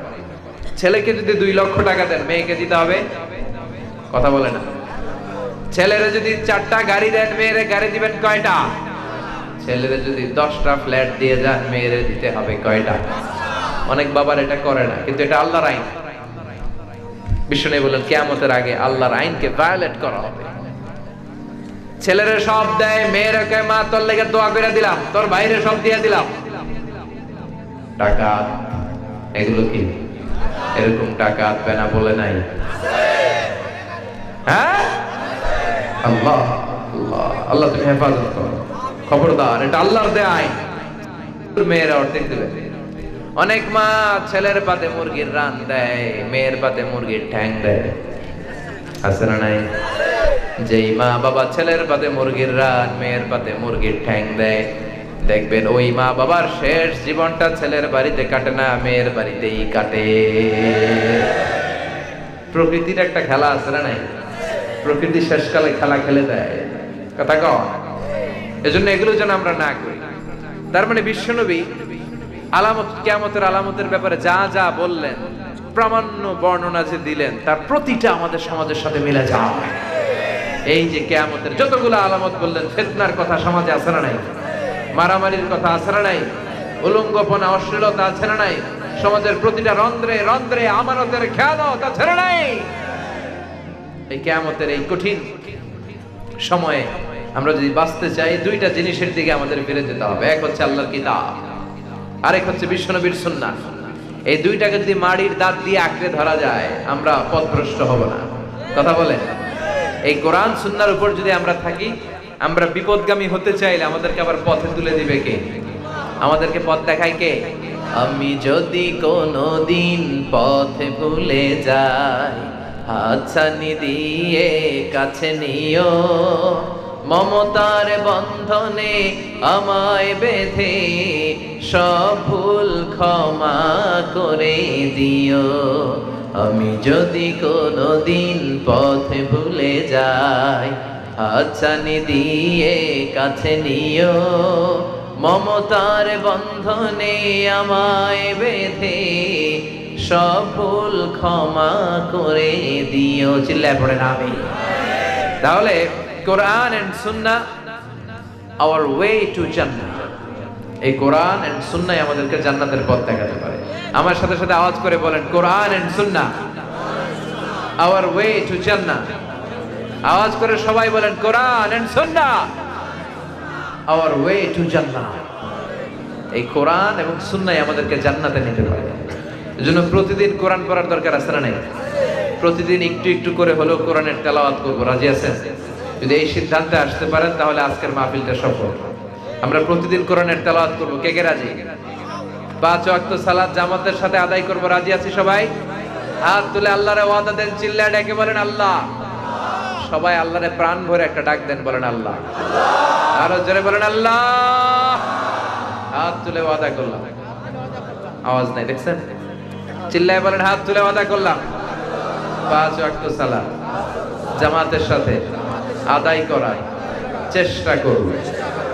ছেলেকে যদি 2 লক্ষ টাকা দেন মেয়েকে দিতে হবে কথা বলে না ছেলেরে যদি 4টা গাড়ি দেন মেয়েরে গাড়ি দিবেন কয়টা ছেলেরে যদি 10টা ফ্ল্যাট দিয়ে যান মেয়েরে দিতে হবে কয়টা অনেক বাবার এটা করে না কিন্তু এটা আল্লাহর আইন বিষ্ণু বলেন কিয়ামতের আগে আল্লাহর আইনকে ভায়োলেট করা হবে ছেলেরে সব দেয় মেয়েরে কয় মা তোর লাগি দোয়া করে দিলাম তোর ভাইরে সব দিয়ে দিলাম টাকা এগুলো কি এরকম টাকা আসবে না বলে নাই হ্যাঁ আল্লাহ আল্লাহ আল্লাহ তুমি হেফাজত করো খবরদার এটা আল্লাহর দেয়া আইন মেয়েরা অর্ধেক দেবে অনেক মা ছেলের পাতে মুরগির রান দেয় মেয়ের পাতে মুরগির ঠ্যাং দেয় আছে না নাই যেই মা বাবা ছেলের পাতে মুরগির রান মেয়ের পাতে মুরগির ঠ্যাং দেয় দেখবেন ওই মা বাবার শেষ জীবনটা ছেলের বাড়িতে কাটে না মেয়ের বাড়িতেই কাটে প্রকৃতির একটা খেলা আছে না নাই প্রকৃতি শেষকালে খেলা খেলে দেয় কথা কও এজন্য এগুলো যেন আমরা না করি তার মানে বিশ্বনবী আলামত কিয়ামতের আলামতের ব্যাপারে যা যা বললেন প্রামাণ্য বর্ণনা যে দিলেন তার প্রতিটা আমাদের সমাজের সাথে মিলে যায় এই যে কিয়ামতের যতগুলো আলামত বললেন ফিতনার কথা সমাজে আছে না নাই মারামারির কথা আছে না নাই উলঙ্গপনা অশ্লীলতা আছে না নাই সমাজের প্রতিটা রন্ধ্রে রন্ধ্রে আমানতের খেয়ানত আছে না নাই এই কিয়ামতের এই কঠিন সময়ে আমরা যদি বাঁচতে চাই 2টা জিনিসের দিকে আমাদের ফিরে যেতে হবে এক হচ্ছে আল্লাহর কিতাব আরেক হচ্ছে বিশ্বনবীর সুন্নাহ এই 2টাকে যদি মাড়ির দাঁত দিয়ে আঁকড়ে ধরা যায় আমরা পথভ্রষ্ট হব না কথা বলেন এই কোরআন সুন্নাহর উপর যদি আমরা থাকি আমরা বিপদগামী হতে চাইলে আমাদেরকে আবার পথে তুলে দিবে কে আমাদেরকে পথ দেখায় কে আমি যদি কোনোদিন পথে ভুলে যাই হাতছানি দিয়ে কাছে নিও মমতার বন্ধনে আমায় বেঁধে সব ভুল ক্ষমা করে দিও আমি যদি কোনোদিন পথে ভুলে যাই হাতছানি দিয়ে কাছে নিও মমতার বন্ধনে আমায় বেঁধে সব ভুল ক্ষমা করে দিও চিল্লায় পড়ে না আমি তাহলে কোরআন and Sunnah our way to জান্নাহ এই কোরআন এন্ড সুন্নাহ আমাদেরকে জান্নাতের পথ দেখাতে পারে আমার সাথে সাথে আওয়াজ করে বলেন কোরআন and Sunnah our way to জান্নাহ আওয়াজ করে সবাই বলেন কোরআন and Sunnah hour way to জান্নাহ। এই কোরআন এবং সুন্নাহ আমাদেরকে জান্নাতে নিতে পারে। এজন্য প্রতিদিন কোরআন পড়ার দরকার আছে না নাই? প্রতিদিন একটু একটু করে হলেও কোরআনের তেলাওয়াত করব, রাজি আছেন? যদি এই সিদ্ধান্তে আসতে পারেন তাহলে আজকের মাহফিলটা সফল। আমরা প্রতিদিন কোরআনের তেলাওয়াত করব, কে কে রাজি? 5 ওয়াক্ত সালাত জামাতের সাথে আদায় করব, রাজি আছি সবাই? হাত তুলে আল্লাহরে ওয়াদা দেন, চিল্লায় ডেকে বলেন আল্লাহ। সবাই আল্লাহরে প্রাণ ভরে একটা ডাক দেন, বলেন আল্লাহ। আরো জোরে বলেন আল্লাহ। হাত তুলে ওয়াদা করলাম, আওয়াজ নাই দেখছেন? চিল্লায় বলেন হাত তুলে ওয়াদা করলাম 5 ওয়াক্ত সালাত জামাতের সাথে আদায় করার চেষ্টা করব।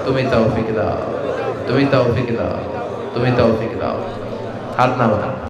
তুমি তৌফিক দাও, তুমি তৌফিক দাও, তুমি তৌফিক দাও। হাত নামাও।